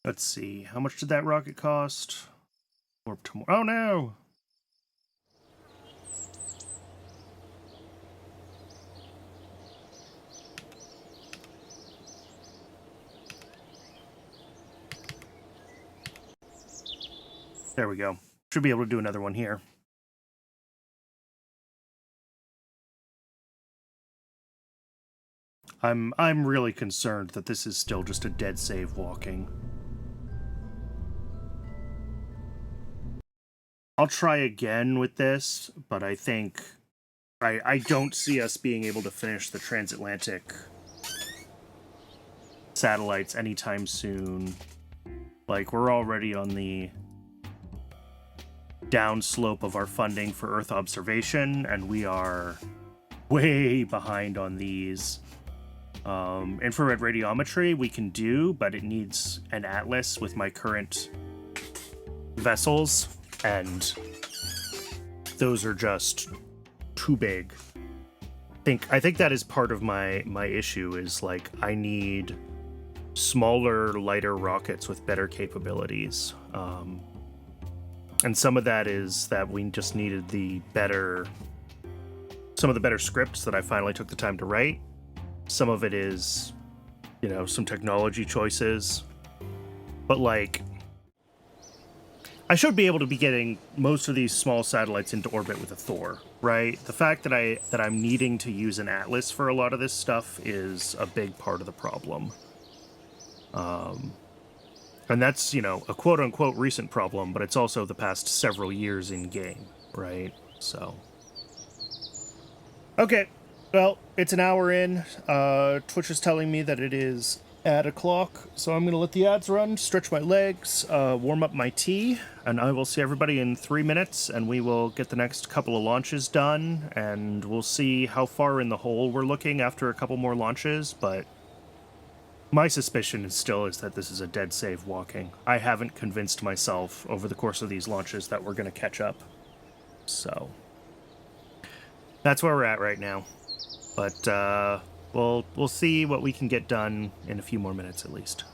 Let's see. How much did that rocket cost? Warp to more. Oh no! There we go. Should be able to do another one here. I'm really concerned that this is still just a dead save walking. I'll try again with this, but I think I don't see us being able to finish the transatlantic satellites anytime soon. Like, we're already on the downslope of our funding for Earth observation, and we are way behind on these. Infrared radiometry we can do, but it needs an atlas with my current vessels, and those are just too big. I think that is part of my issue is, like, I need smaller, lighter rockets with better capabilities. And some of that is that we just needed some of the better scripts that I finally took the time to write. Some of it is, you know, some technology choices. But, like, I should be able to be getting most of these small satellites into orbit with a Thor, right? The fact that I'm needing to use an Atlas for a lot of this stuff is a big part of the problem. And that's, you know, a quote-unquote recent problem, but it's also the past several years in game, right? So. Okay, well, it's an hour in. Twitch is telling me that it is ad o'clock, so I'm going to let the ads run, stretch my legs, warm up my tea, and I will see everybody in 3 minutes, and we will get the next couple of launches done, and we'll see how far in the hole we're looking after a couple more launches, but my suspicion is that this is a dead save walking. I haven't convinced myself over the course of these launches that we're going to catch up. So that's where we're at right now. But we'll see what we can get done in a few more minutes at least.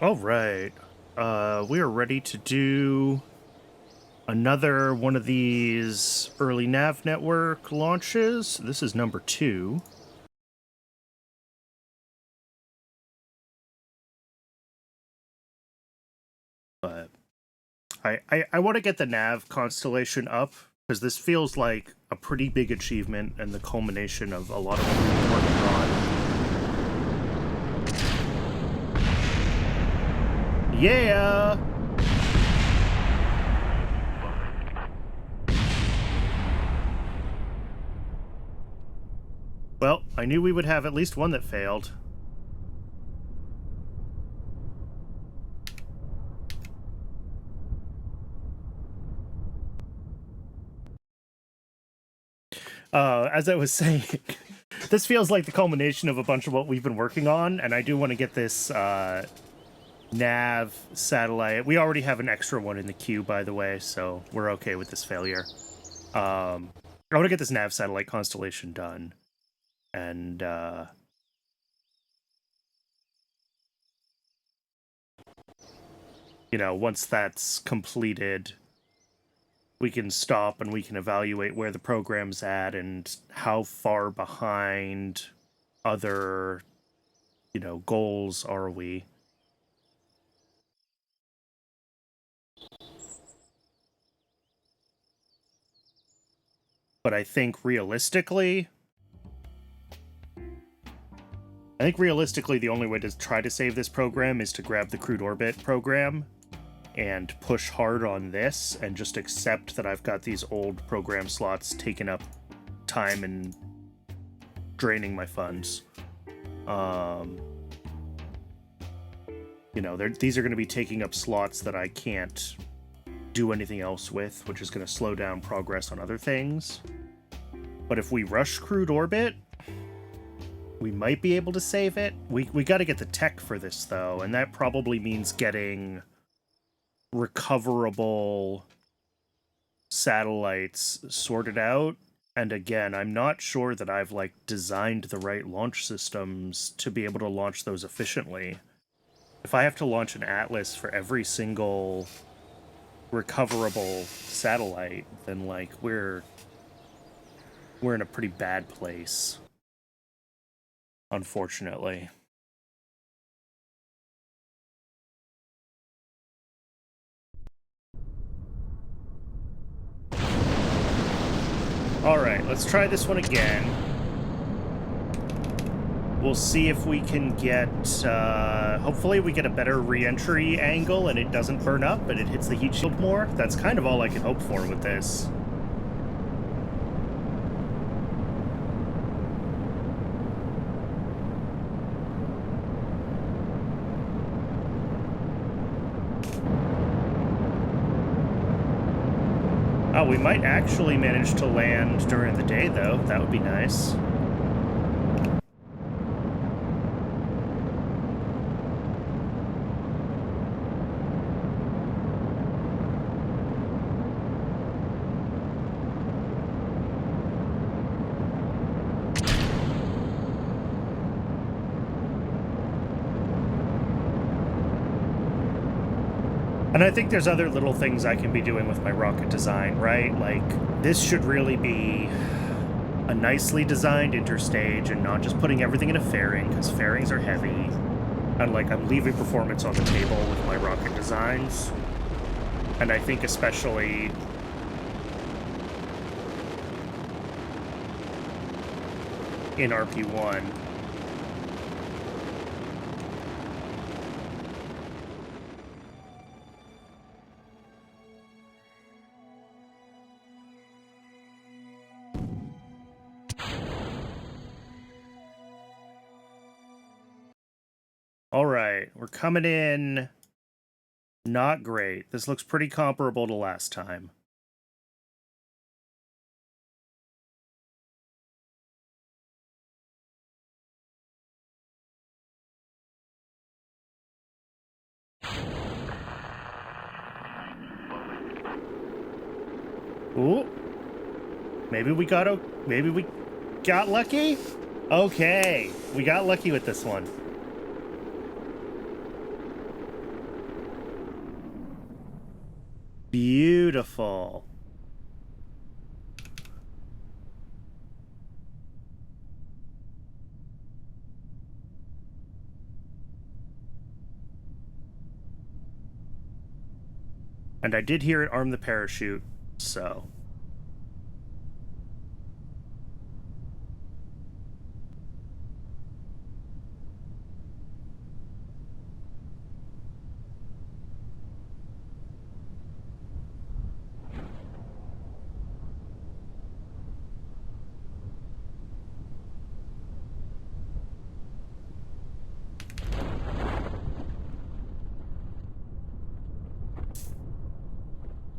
All right. We are ready to do another one of these early nav network launches. This is number 2. But I want to get the nav constellation up because this feels like a pretty big achievement and the culmination of a lot of what we've been working on. Yeah! Well, I knew we would have at least one that failed. As I was saying, this feels like the culmination of a bunch of what we've been working on, and I do want to get this nav satellite. We already have an extra one in the queue, by the way, so we're okay with this failure. I want to get this nav satellite constellation done, and you know, once that's completed, we can stop and we can evaluate where the program's at and how far behind other, you know, goals are we. But I think realistically, the only way to try to save this program is to grab the Crude Orbit program and push hard on this and just accept that I've got these old program slots taking up time and draining my funds. You know, these are going to be taking up slots that I can't do anything else with, which is going to slow down progress on other things. But if we rush Crude Orbit, we might be able to save it. We got to get the tech for this, though, and that probably means getting recoverable satellites sorted out. And again, I'm not sure that I've like designed the right launch systems to be able to launch those efficiently. If I have to launch an atlas for every single recoverable satellite, then like we're in a pretty bad place, unfortunately. Alright, let's try this one again. We'll see if we can get, hopefully we get a better re-entry angle and it doesn't burn up and it hits the heat shield more. That's kind of all I can hope for with this. Oh, we might actually manage to land during the day, though. That would be nice. And I think there's other little things I can be doing with my rocket design, right? Like, this should really be a nicely designed interstage and not just putting everything in a fairing, because fairings are heavy. And, like, I'm leaving performance on the table with my rocket designs. And I think especially in RP-1, all right, we're coming in not great. This looks pretty comparable to last time. Ooh. Maybe we got lucky? Okay, we got lucky with this one. Beautiful. And I did hear it arm the parachute, so...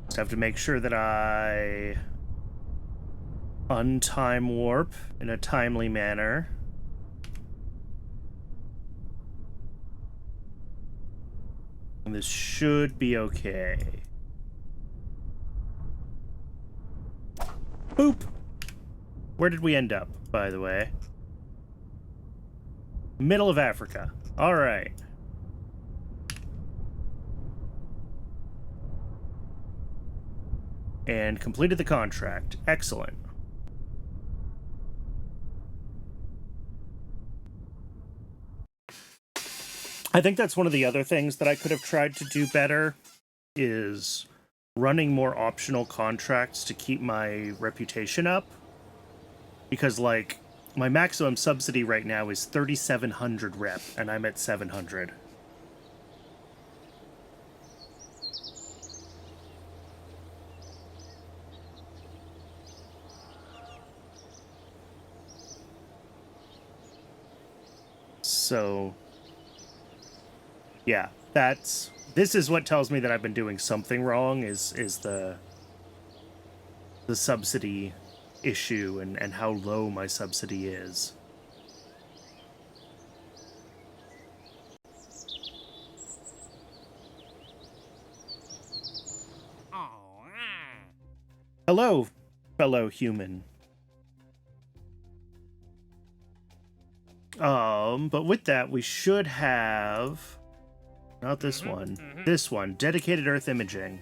Just have to make sure that I untime warp in a timely manner. And this should be okay. Boop! Where did we end up, by the way? Middle of Africa. All right. And completed the contract. Excellent. I think that's one of the other things that I could have tried to do better, is running more optional contracts to keep my reputation up. Because, like, my maximum subsidy right now is 3,700 rep, and I'm at 700. So, yeah, this is what tells me that I've been doing something wrong, is the subsidy issue and how low my subsidy is. Hello, fellow human. But with that, we should have... Not this one. This one. Dedicated Earth Imaging.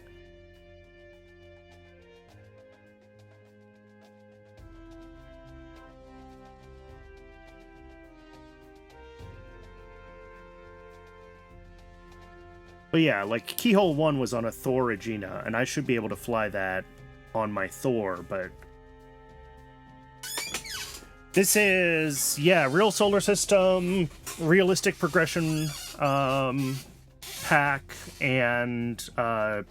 But yeah, like, Keyhole 1 was on a Thor Regina, and I should be able to fly that on my Thor, but... This is, yeah, Real Solar System, Realistic Progression, pack, and,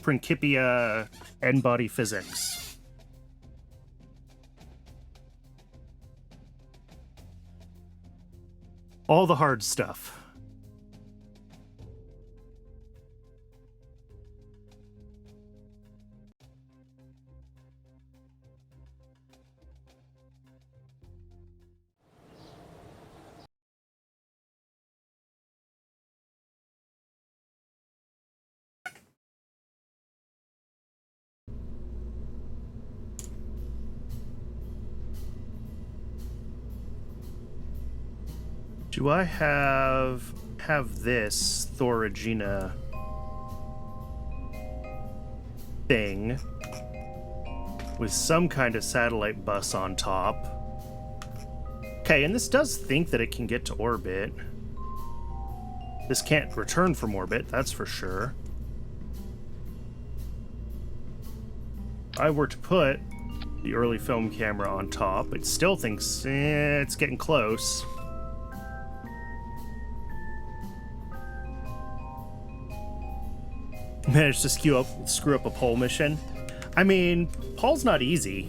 Principia N-Body Physics. All the hard stuff. Do I have this Thor Regina thing with some kind of satellite bus on top? Okay, and this does think that it can get to orbit. This can't return from orbit, that's for sure. If I were to put the early film camera on top, it still thinks it's getting close. Managed to screw up a pole mission. I mean, pole's not easy.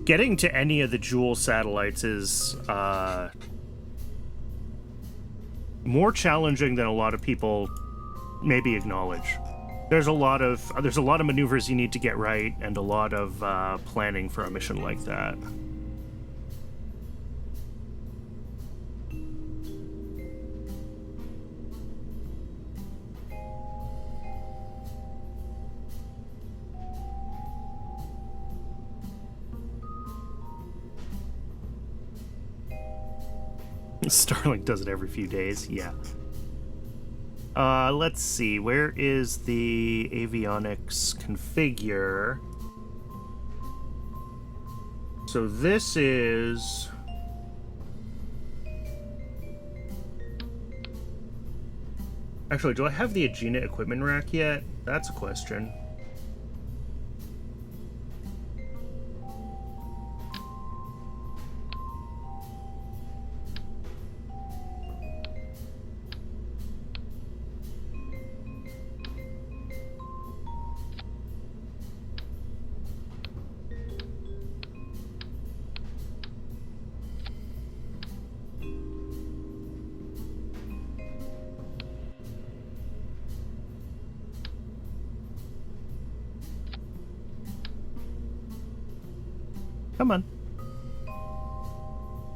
Getting to any of the Jewel satellites is more challenging than a lot of people maybe acknowledge. There's a lot of maneuvers you need to get right, and a lot of planning for a mission like that. Starlink does it every few days, yeah. Let's see, where is the avionics configure? So this is... Actually, do I have the Agena equipment rack yet? That's a question. Come on.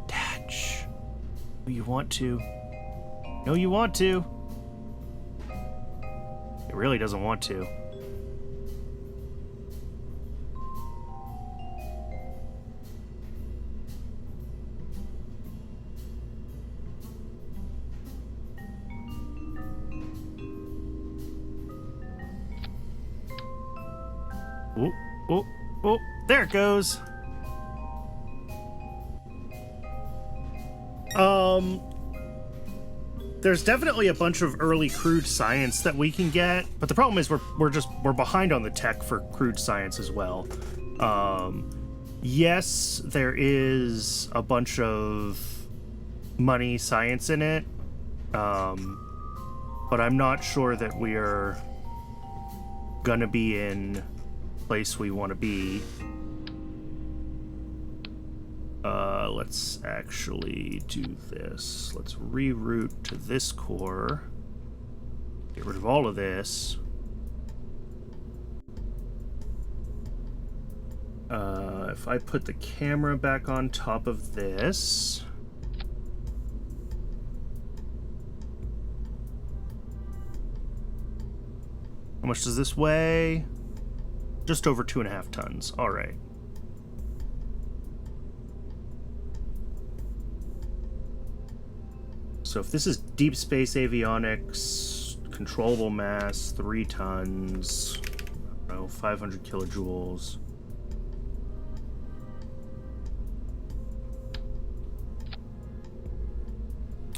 Datch. Oh, you want to. No, you want to. It really doesn't want to. Oh, oh, oh, there it goes. There's definitely a bunch of early crude science that we can get, but the problem is we're behind on the tech for crude science as well. Yes, there is a bunch of money science in it, but I'm not sure that we're gonna be in the place we want to be. Let's actually do this. Let's reroute to this core. Get rid of all of this. If I put the camera back on top of this... How much does this weigh? Just over 2.5 tons. All right. So if this is deep space avionics, controllable mass, 3 tons, I don't know, 500 kilojoules.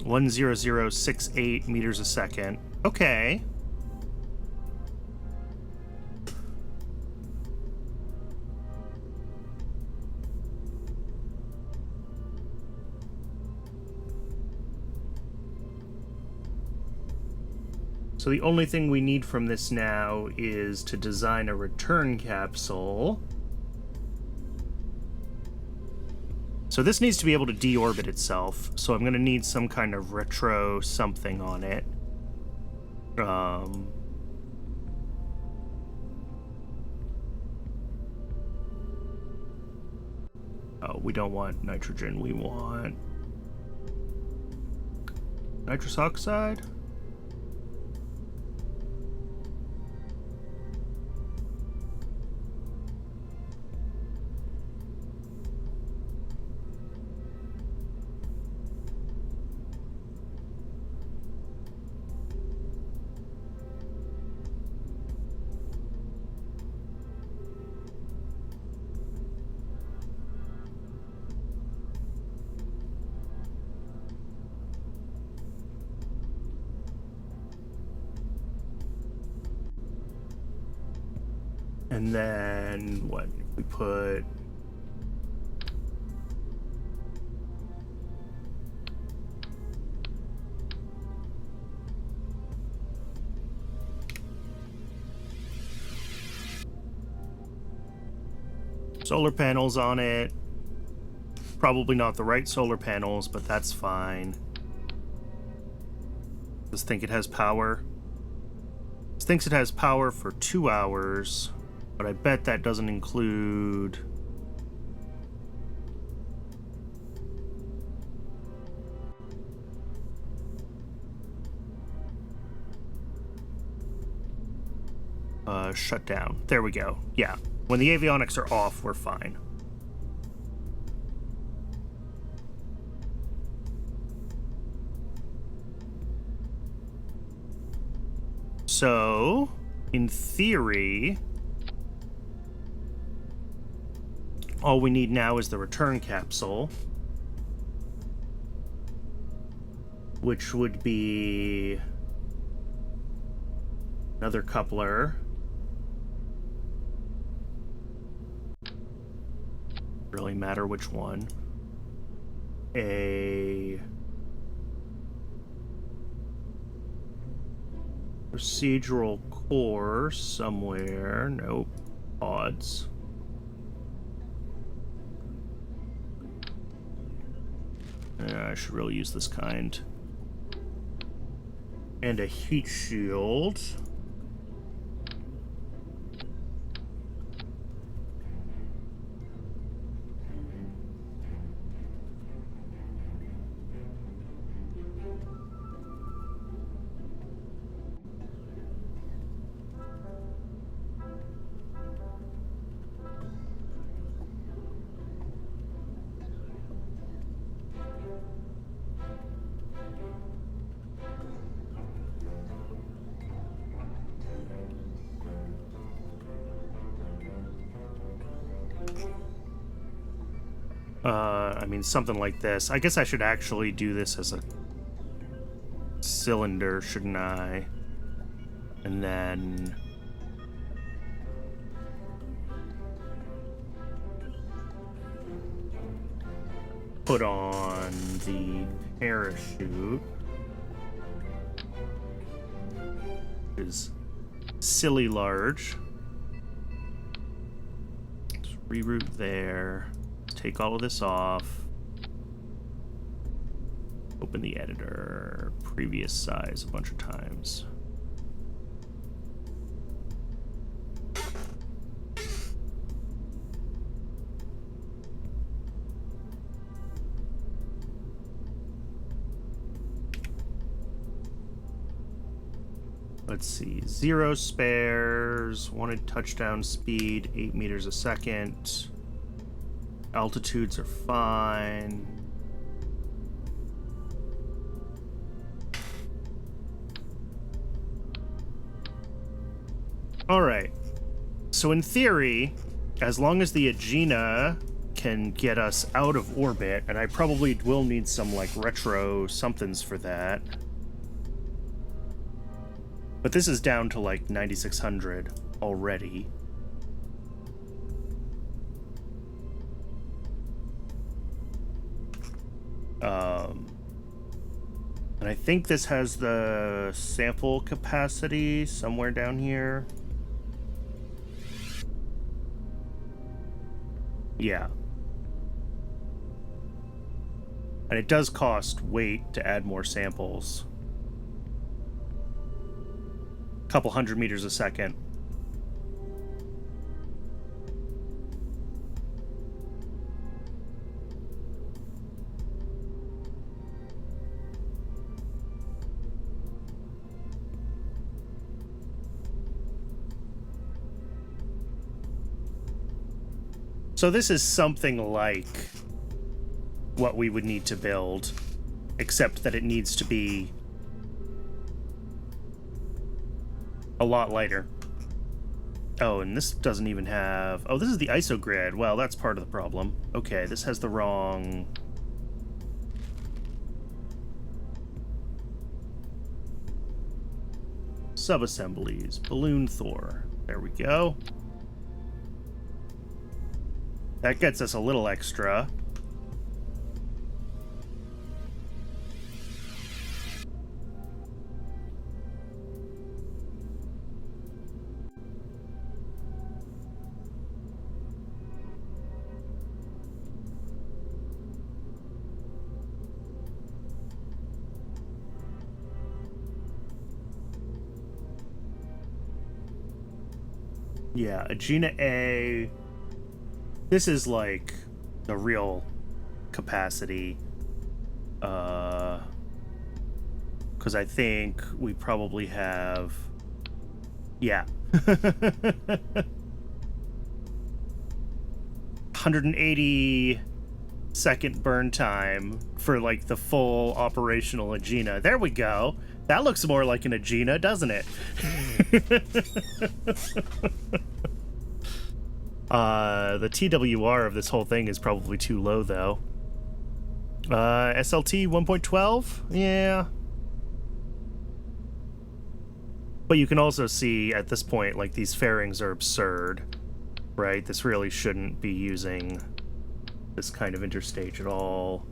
(10068 meters a second). Okay. So the only thing we need from this now is to design a return capsule. So this needs to be able to deorbit itself, so I'm going to need some kind of retro something on it. Oh, we don't want nitrogen, we want nitrous oxide? And then what we put? Solar panels on it. Probably not the right solar panels, but that's fine. Just think it has power. Just thinks it has power for 2 hours. But I bet that doesn't include... shut down. There we go. Yeah. When the avionics are off, we're fine. So, in theory, all we need now is the return capsule, which would be another coupler. Really matter which one. A procedural core somewhere. Nope. Pods. Yeah, I should really use this kind. And a heat shield. I mean, something like this. I guess I should actually do this as a cylinder, shouldn't I? And then... put on the parachute. Which is silly large. Let's reroute there. Take all of this off. Open the editor. Previous size a bunch of times. Let's see. 0 spares. Wanted touchdown speed, 8 meters a second. Altitudes are fine. Alright. So in theory, as long as the Aegina can get us out of orbit, and I probably will need some, like, retro somethings for that. But this is down to, like, 9,600 already. And I think this has the sample capacity somewhere down here. Yeah. And it does cost weight to add more samples. A couple hundred meters a second. So this is something like what we would need to build, except that it needs to be a lot lighter. Oh, and this doesn't even have... Oh, this is the ISO grid. Well, that's part of the problem. Okay, this has the wrong... Sub-assemblies. Balloon Thor. There we go. That gets us a little extra. Yeah, Aegina A... This is like the real capacity, because I think we probably have, yeah, 180-second burn time for like the full operational Aegina. There we go. That looks more like an Aegina, doesn't it? The TWR of this whole thing is probably too low, though. SLT 1.12? Yeah. But you can also see, at this point, like, these fairings are absurd, right? This really shouldn't be using this kind of interstage at all.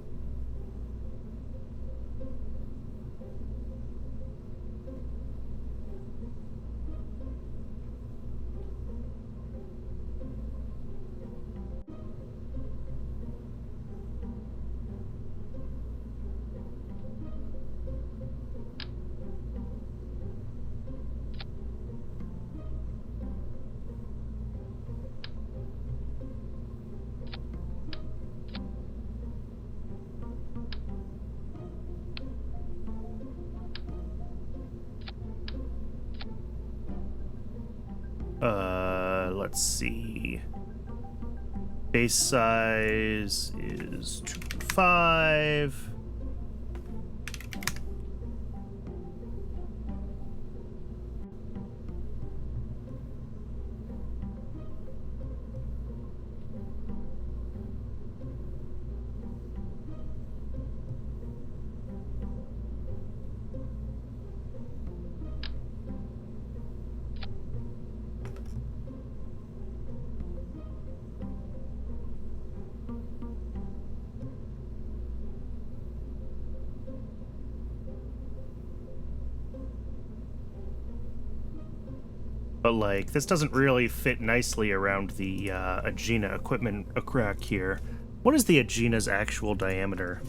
Let's see. Base size is 2.5. But, like, this doesn't really fit nicely around the Aegina equipment rack here. What is the Aegina's actual diameter?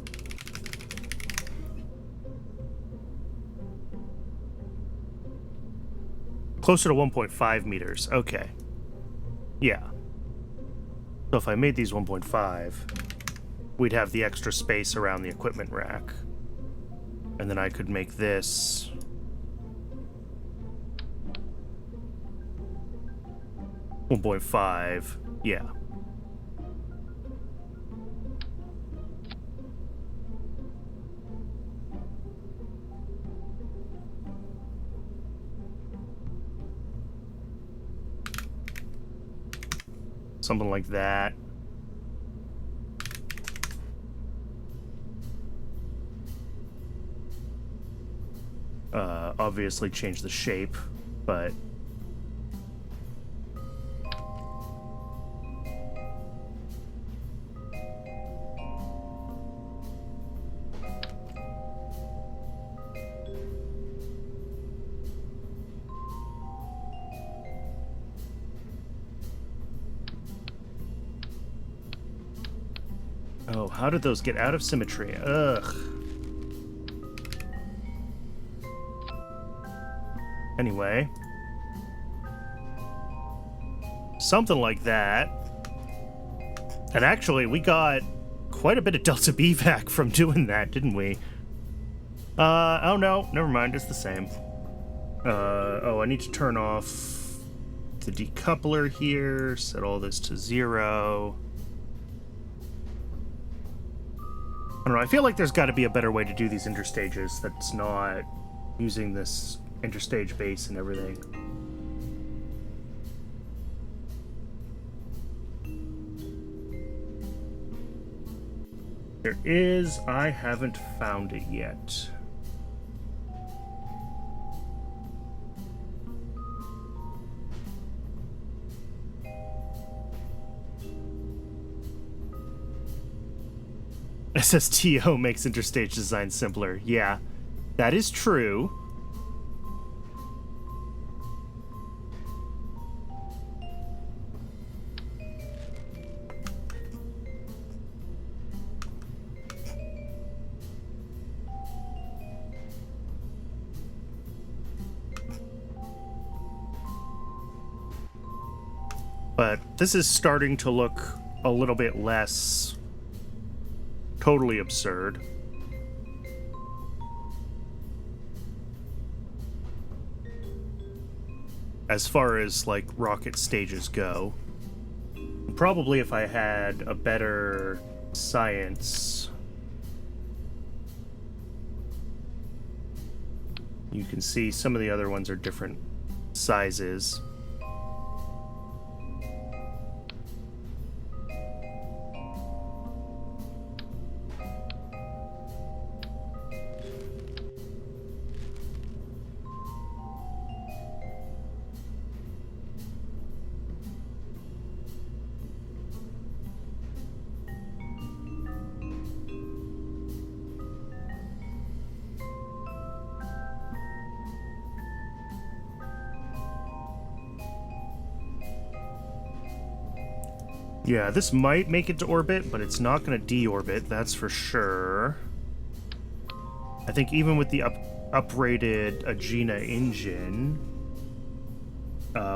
Closer to 1.5 meters. Okay. Yeah. So if I made these 1.5, we'd have the extra space around the equipment rack. And then I could make this 1.5, yeah. Something like that. Obviously change the shape, but oh, how did those get out of symmetry? Ugh. Anyway. Something like that. And actually, we got quite a bit of Delta B back from doing that, didn't we? Oh no, never mind, it's the same. Oh, I need to turn off the decoupler here, set all this to 0. I don't know, I feel like there's got to be a better way to do these interstages that's not using this interstage base and everything. There is, I haven't found it yet. SSTO makes interstage design simpler. Yeah, that is true. But this is starting to look a little bit less totally absurd. As far as, like, rocket stages go. Probably if I had a better science. You can see some of the other ones are different sizes. Yeah, this might make it to orbit, but it's not going to deorbit, that's for sure. I think even with the uprated Agena engine,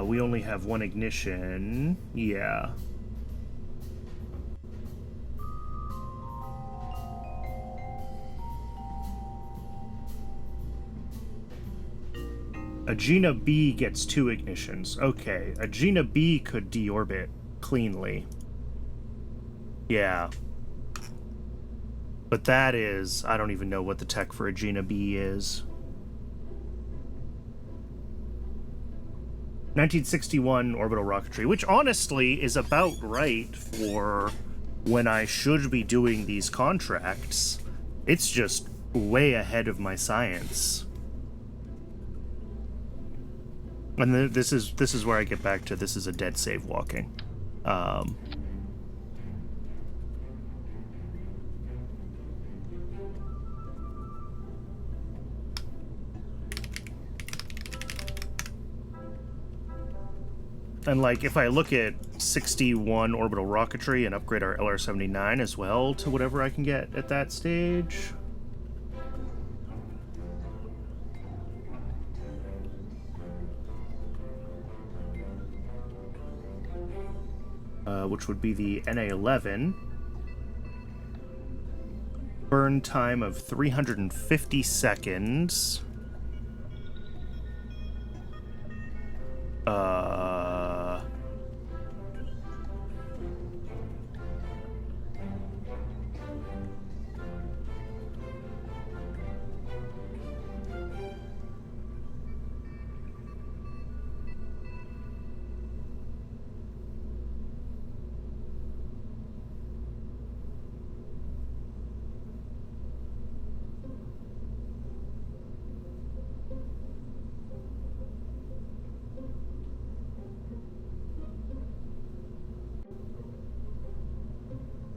we only have one ignition. Yeah. Agena B gets 2 ignitions. Okay, Agena B could deorbit cleanly. Yeah. But that is... I don't even know what the tech for Agena B is. 1961 orbital rocketry, which honestly is about right for when I should be doing these contracts. It's just way ahead of my science. And this is where I get back to this is a dead save walking. And, like, if I look at 61 orbital rocketry and upgrade our LR-79 as well to whatever I can get at that stage... which would be the NA-11. Burn time of 350 seconds.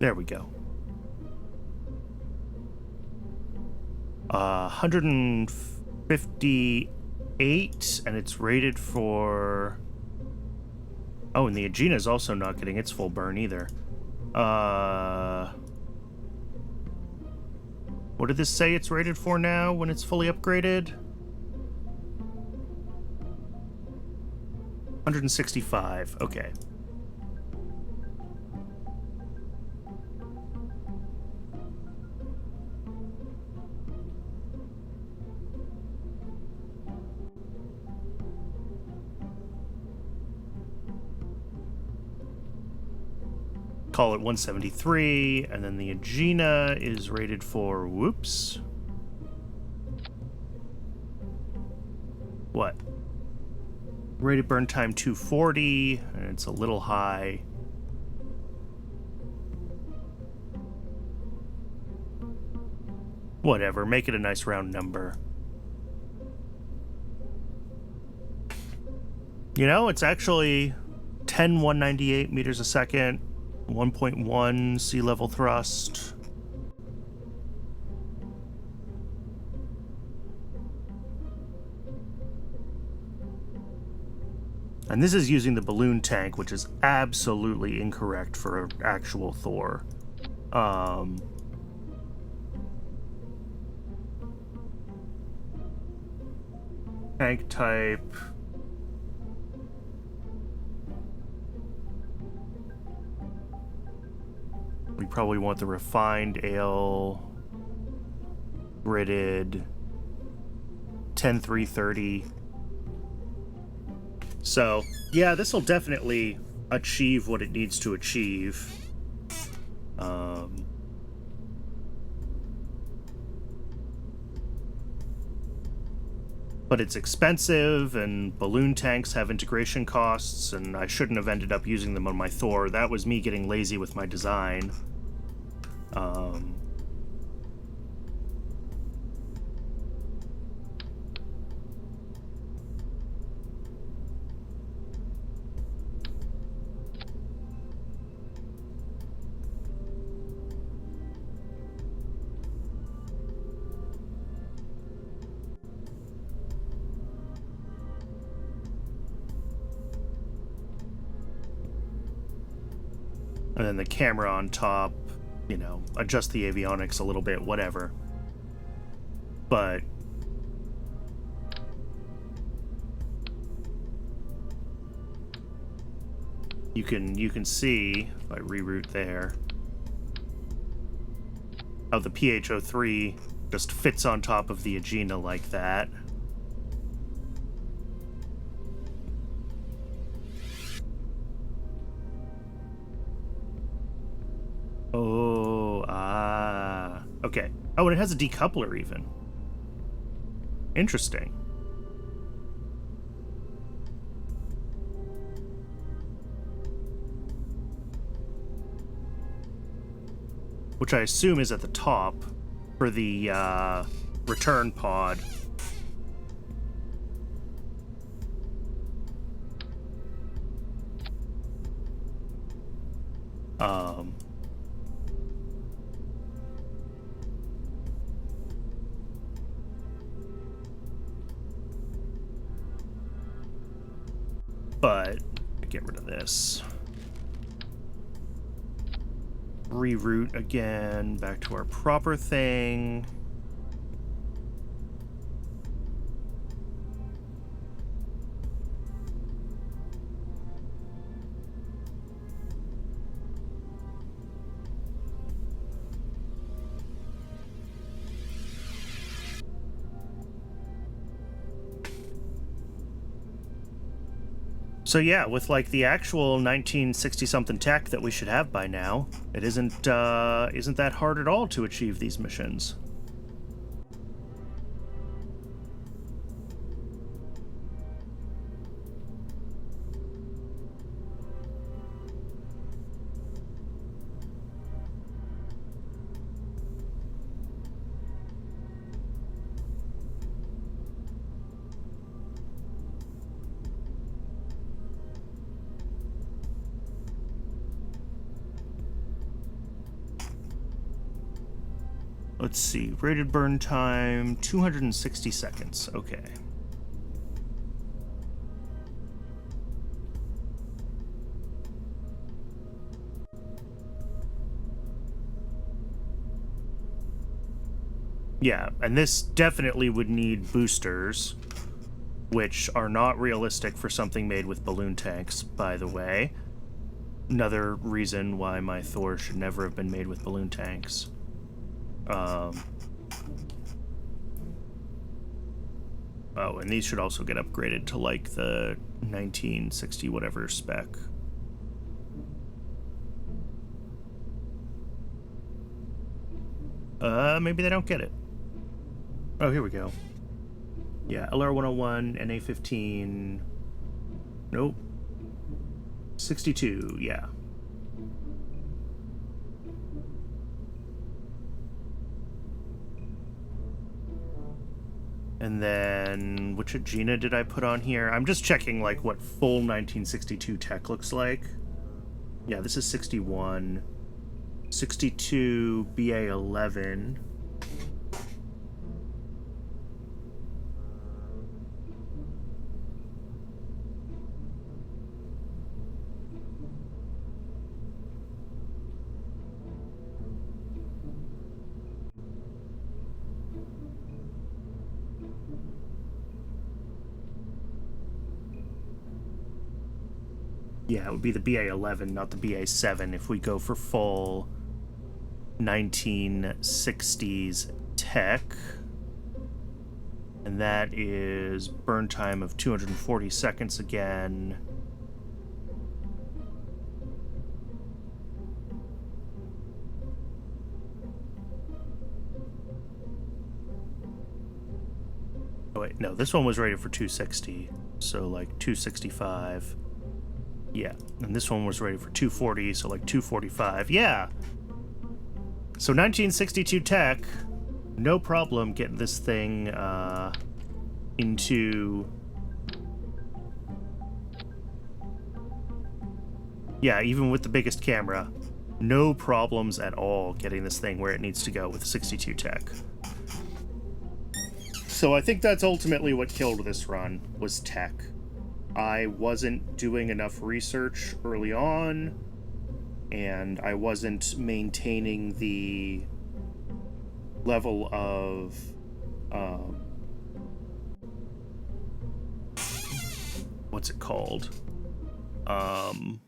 There we go. 158, and it's rated for... Oh, and the Agena is also not getting its full burn either. What did this say it's rated for now when it's fully upgraded? 165, okay. Call it 173, and then the Agena is rated for, whoops. What? Rated burn time 240, and it's a little high. Whatever, make it a nice round number. You know, it's actually 198 meters a second. 1.1 sea level thrust. And this is using the balloon tank, which is absolutely incorrect for an actual Thor. Tank type. We probably want the refined ale, gridded, 10330. So, yeah, this will definitely achieve what it needs to achieve. But it's expensive, and balloon tanks have integration costs, and I shouldn't have ended up using them on my Thor. That was me getting lazy with my design. And then the camera on top, you know, adjust the avionics a little bit, whatever. But you can see, if I reroute there, how the PH-03 just fits on top of the Aegina like that. Oh, okay. Oh, and it has a decoupler even. Interesting. Which I assume is at the top for the return pod. But get rid of this. Reroute again back to our proper thing. So yeah, with like the actual 1960-something tech that we should have by now, it isn't that hard at all to achieve these missions. Let's see, rated burn time, 260 seconds, okay. Yeah, and this definitely would need boosters, which are not realistic for something made with balloon tanks, by the way. Another reason why my Thor should never have been made with balloon tanks. Oh, and these should also get upgraded to, like, the 1960 whatever spec. Maybe they don't get it. Oh, here we go. Yeah, LR-101, NA-15... Nope. 62, yeah. And then, which Aegina did I put on here? I'm just checking, like, what full 1962 tech looks like. Yeah, this is 61. 62 BA-11. Yeah, it would be the BA-11, not the BA-7, if we go for full 1960s tech. And that is burn time of 240 seconds again. Oh wait, no, this one was rated for 260, so like 265. Yeah, and this one was rated for 240, so like 245. Yeah. So 1962 tech, no problem getting this thing into... Yeah, even with the biggest camera, no problems at all getting this thing where it needs to go with 62 tech. So I think that's ultimately what killed this run, was tech. I wasn't doing enough research early on, and I wasn't maintaining the level of what's it called? I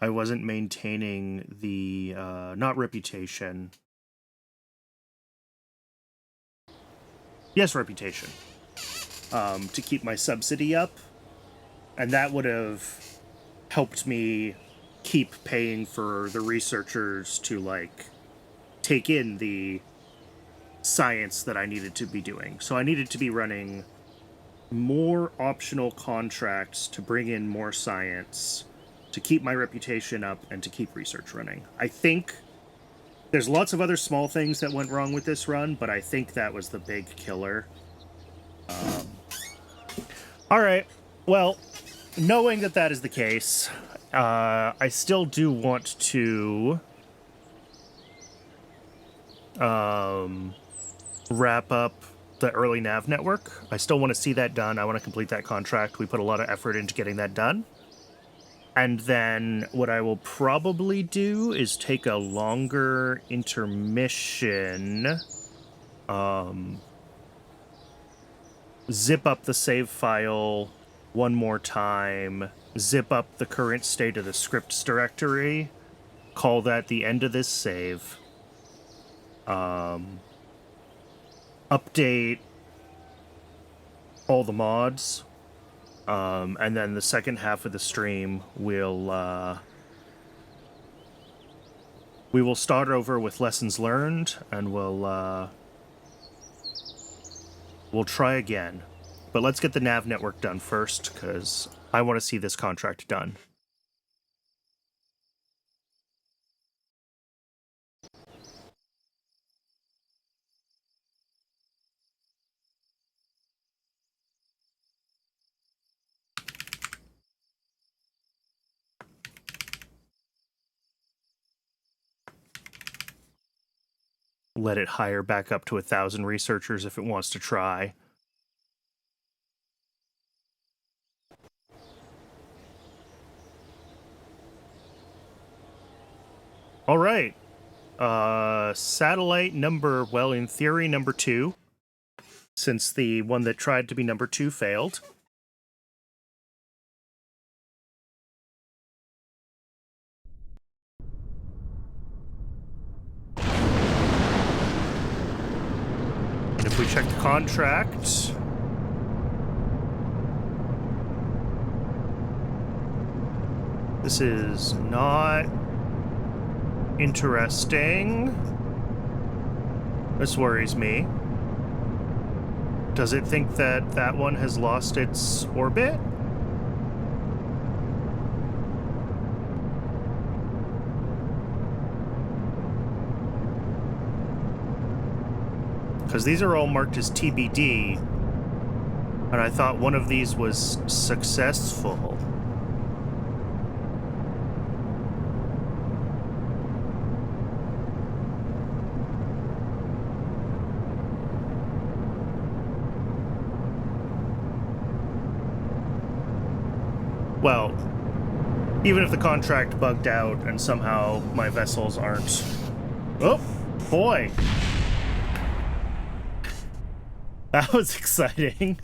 wasn't maintaining the not reputation. Yes, reputation. To keep my subsidy up, and that would have helped me keep paying for the researchers to like take in the science that I needed to be doing. So I needed to be running more optional contracts to bring in more science, to keep my reputation up, and to keep research running. I think there's lots of other small things that went wrong with this run, but I think that was the big killer. All right, well, knowing that that is the case, I still do want to wrap up the early nav network. I still want to see that done. I want to complete that contract. We put a lot of effort into getting that done. And then what I will probably do is take a longer intermission, zip up the save file one more time, zip up the current state of the scripts directory, call that the end of this save, update all the mods, and then the second half of the stream we will start over with lessons learned, and we'll try again. But let's get the nav network done first, because I want to see this contract done. Let it hire back up to 1,000 researchers if it wants to try. All right. Satellite number, well, in theory, number 2, since the one that tried to be number 2 failed. And if we check the contract, this is not interesting. This worries me. Does it think that that one has lost its orbit? Because these are all marked as TBD, and I thought one of these was successful. Well, even if the contract bugged out and somehow my vessels aren't... Oh, boy! That was exciting.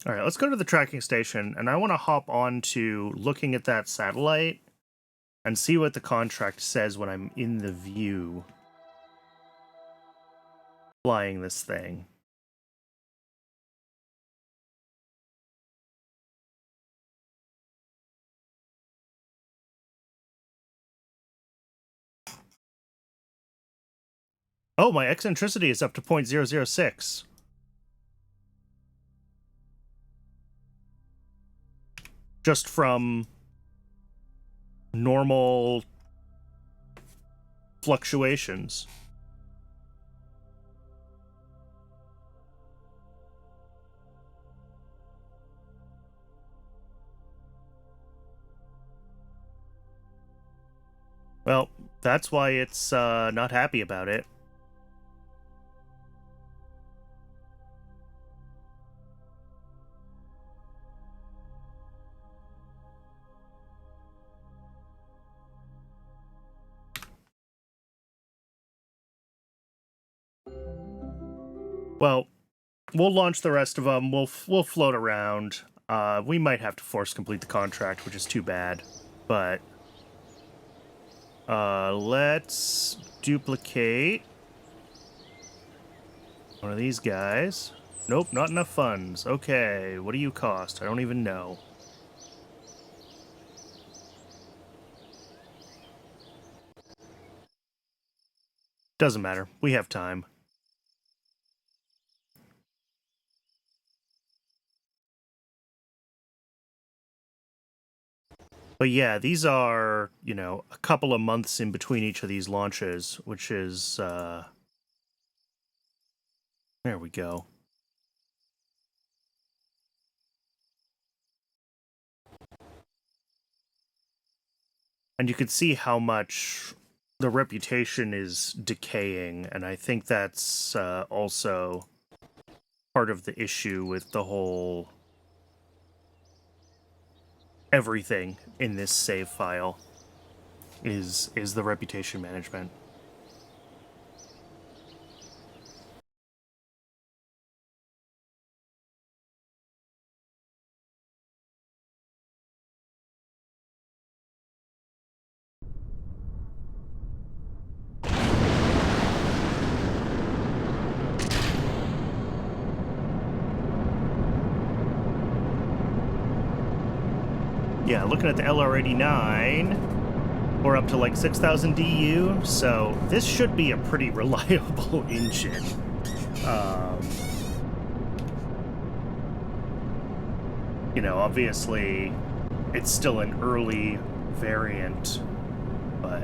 All right, let's go to the tracking station, and I want to hop on to looking at that satellite and see what the contract says when I'm in the view flying this thing. Oh, my eccentricity is up to 0.006. Just from normal fluctuations. Well, that's why it's not happy about it. Well, we'll launch the rest of them. We'll float around. We might have to force complete the contract, which is too bad. But let's duplicate one of these guys. Nope, not enough funds. Okay, what do you cost? I don't even know. Doesn't matter. We have time. But yeah, these are, you know, a couple of months in between each of these launches, which is, there we go. And you can see how much the reputation is decaying, and I think that's also part of the issue with the whole everything in this save file is the reputation management. Yeah, looking at the LR89, we're up to like 6,000 DU, so this should be a pretty reliable engine. You know, obviously, it's still an early variant, but...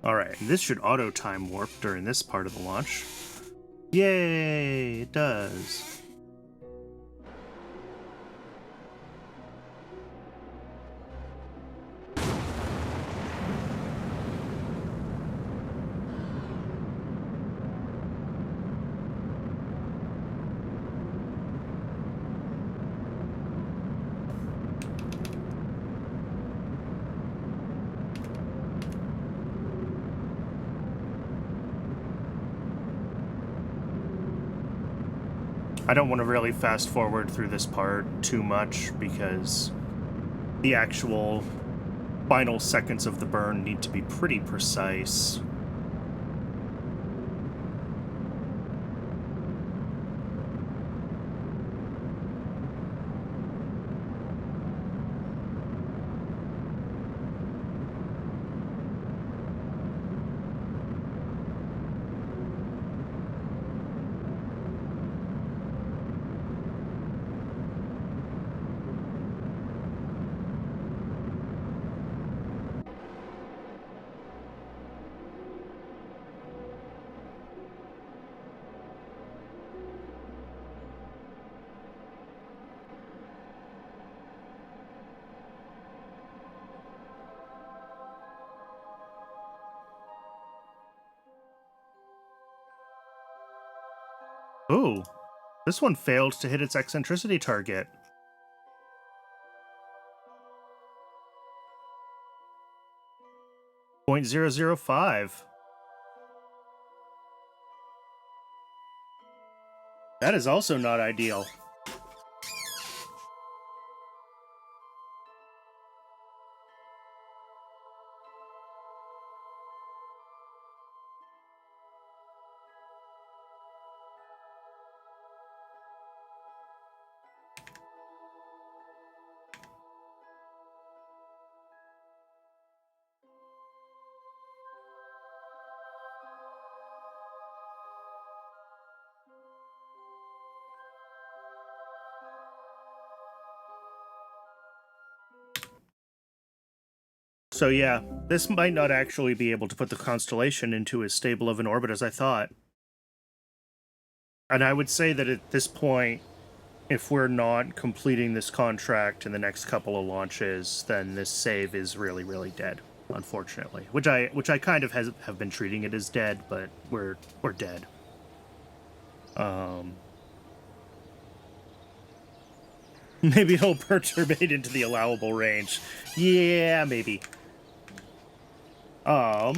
Alright, this should auto-time warp during this part of the launch. Yay, it does. I don't want to really fast forward through this part too much because the actual final seconds of the burn need to be pretty precise. Ooh, this one failed to hit its eccentricity target. .005. That is also not ideal. So yeah, this might not actually be able to put the constellation into as stable of an orbit as I thought. And I would say that at this point, if we're not completing this contract in the next couple of launches, then this save is really, really dead, unfortunately. Which I kind of have been treating it as dead, but we're dead. Maybe it'll perturbate into the allowable range. Yeah, maybe. All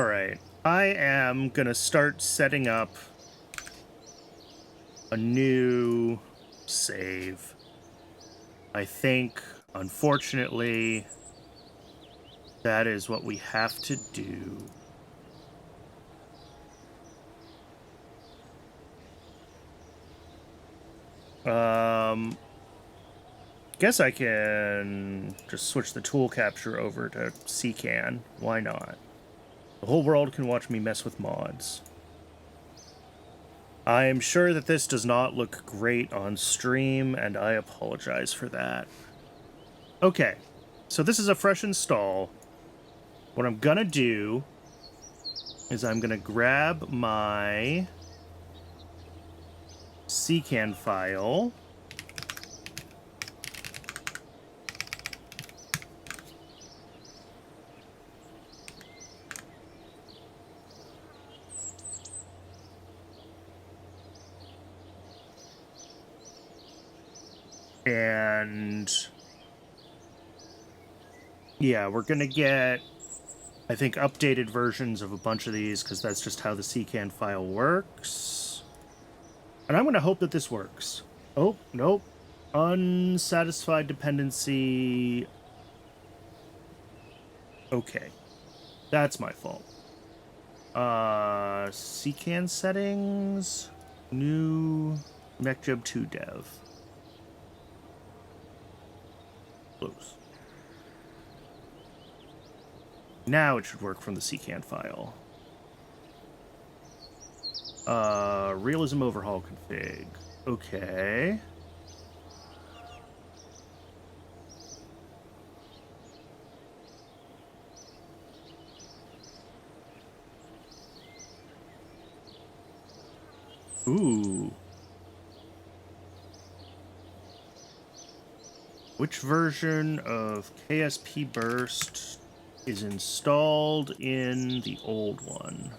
right. I am gonna start setting up a new save. I think, unfortunately, that is what we have to do. Guess I can just switch the tool capture over to CCAN. Why not? The whole world can watch me mess with mods. I am sure that this does not look great on stream, and I apologize for that. Okay, so this is a fresh install. What I'm gonna do is I'm gonna grab my CCAN file. And yeah, we're gonna get, I think, updated versions of a bunch of these, because that's just how the CCAN file works. And I'm gonna hope that this works. Oh, nope. Unsatisfied dependency. Okay. That's my fault. CCAN settings. New MechJub 2 dev. Close. Now it should work from the CCAN file. Realism overhaul config. Okay. Ooh. Which version of KSP Burst is installed in the old one?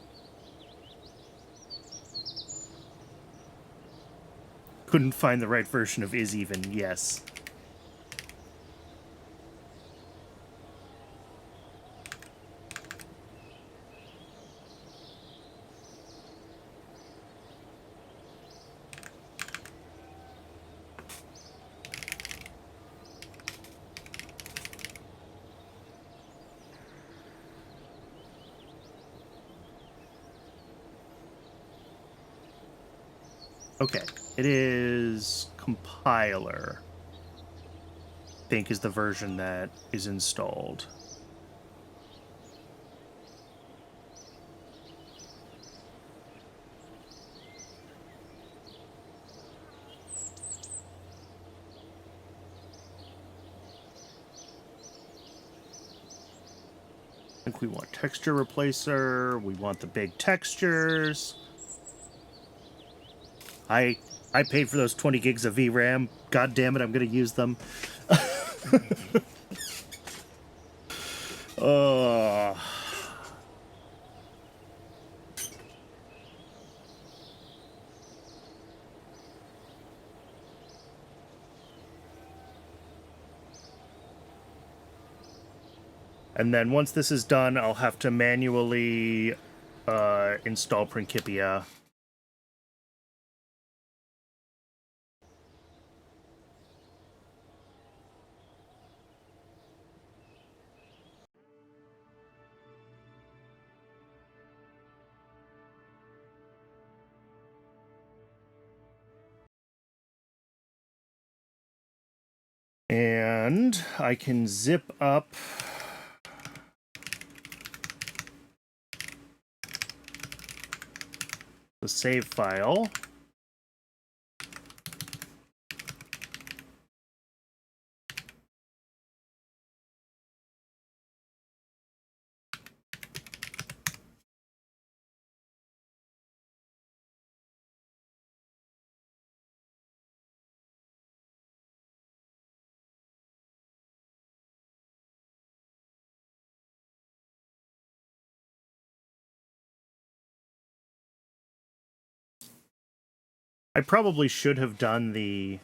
Couldn't find the right version of is even, yes. Okay, it is compiler, I think, is the version that is installed. I think we want texture replacer. We want the big textures. I paid for those 20 gigs of VRAM. God damn it, I'm going to use them. And then once this is done, I'll have to manually install Principia. And I can zip up the save file. I probably should have done the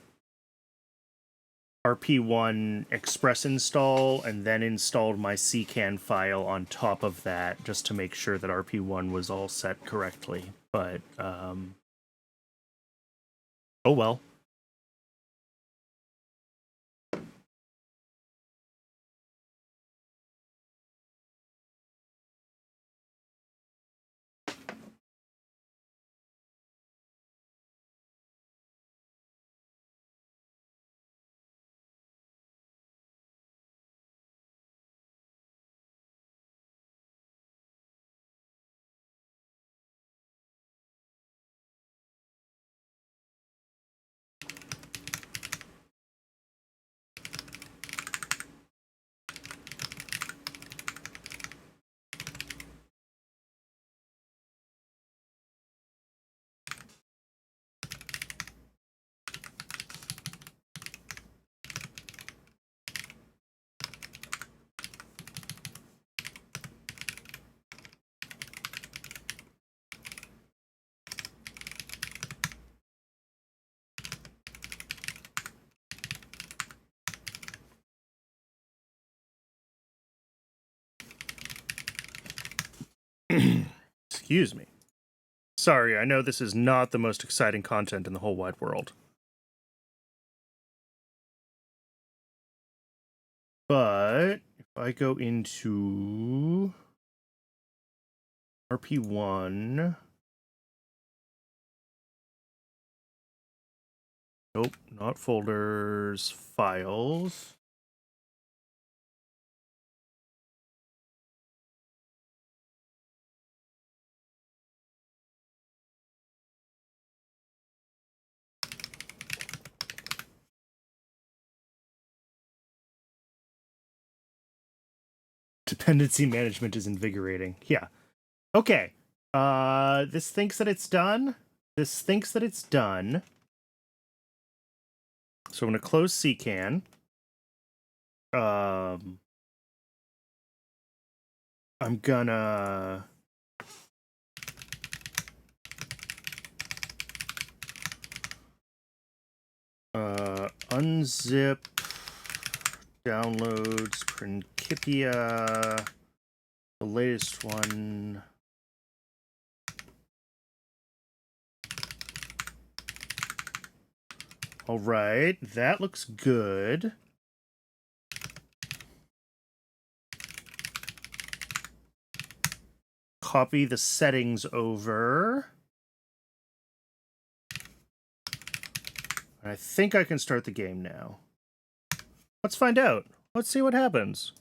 RP-1 express install and then installed my CCAN file on top of that just to make sure that RP-1 was all set correctly. But, oh well. Excuse me. Sorry, I know this is not the most exciting content in the whole wide world. But if I go into RP-1... Nope, not folders, files. Dependency management is invigorating. Yeah. Okay. This thinks that it's done. This thinks that it's done. So I'm going to close CCAN. I'm gonna unzip downloads Principia, the latest one. All right, that looks good. Copy the settings over. I think I can start the game now. Let's find out. Let's see what happens.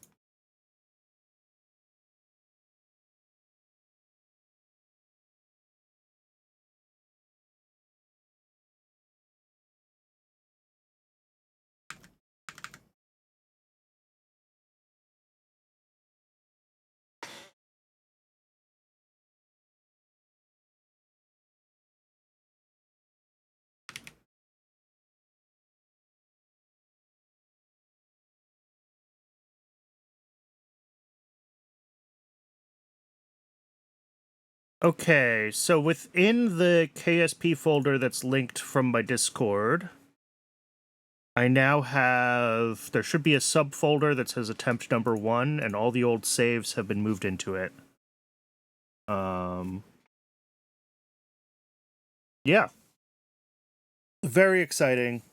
Okay, so within the KSP folder that's linked from my Discord, I now have... There should be a subfolder that says attempt number 1, and all the old saves have been moved into it. Yeah. Very exciting.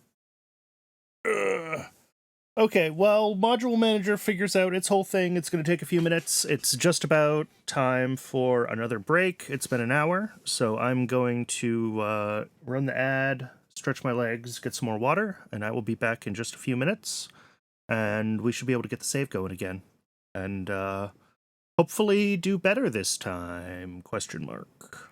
Ugh. Okay, well, Module Manager figures out its whole thing. It's going to take a few minutes. It's just about time for another break. It's been an hour, so I'm going to run the ad, stretch my legs, get some more water, and I will be back in just a few minutes. And we should be able to get the save going again. And hopefully do better this time, question mark.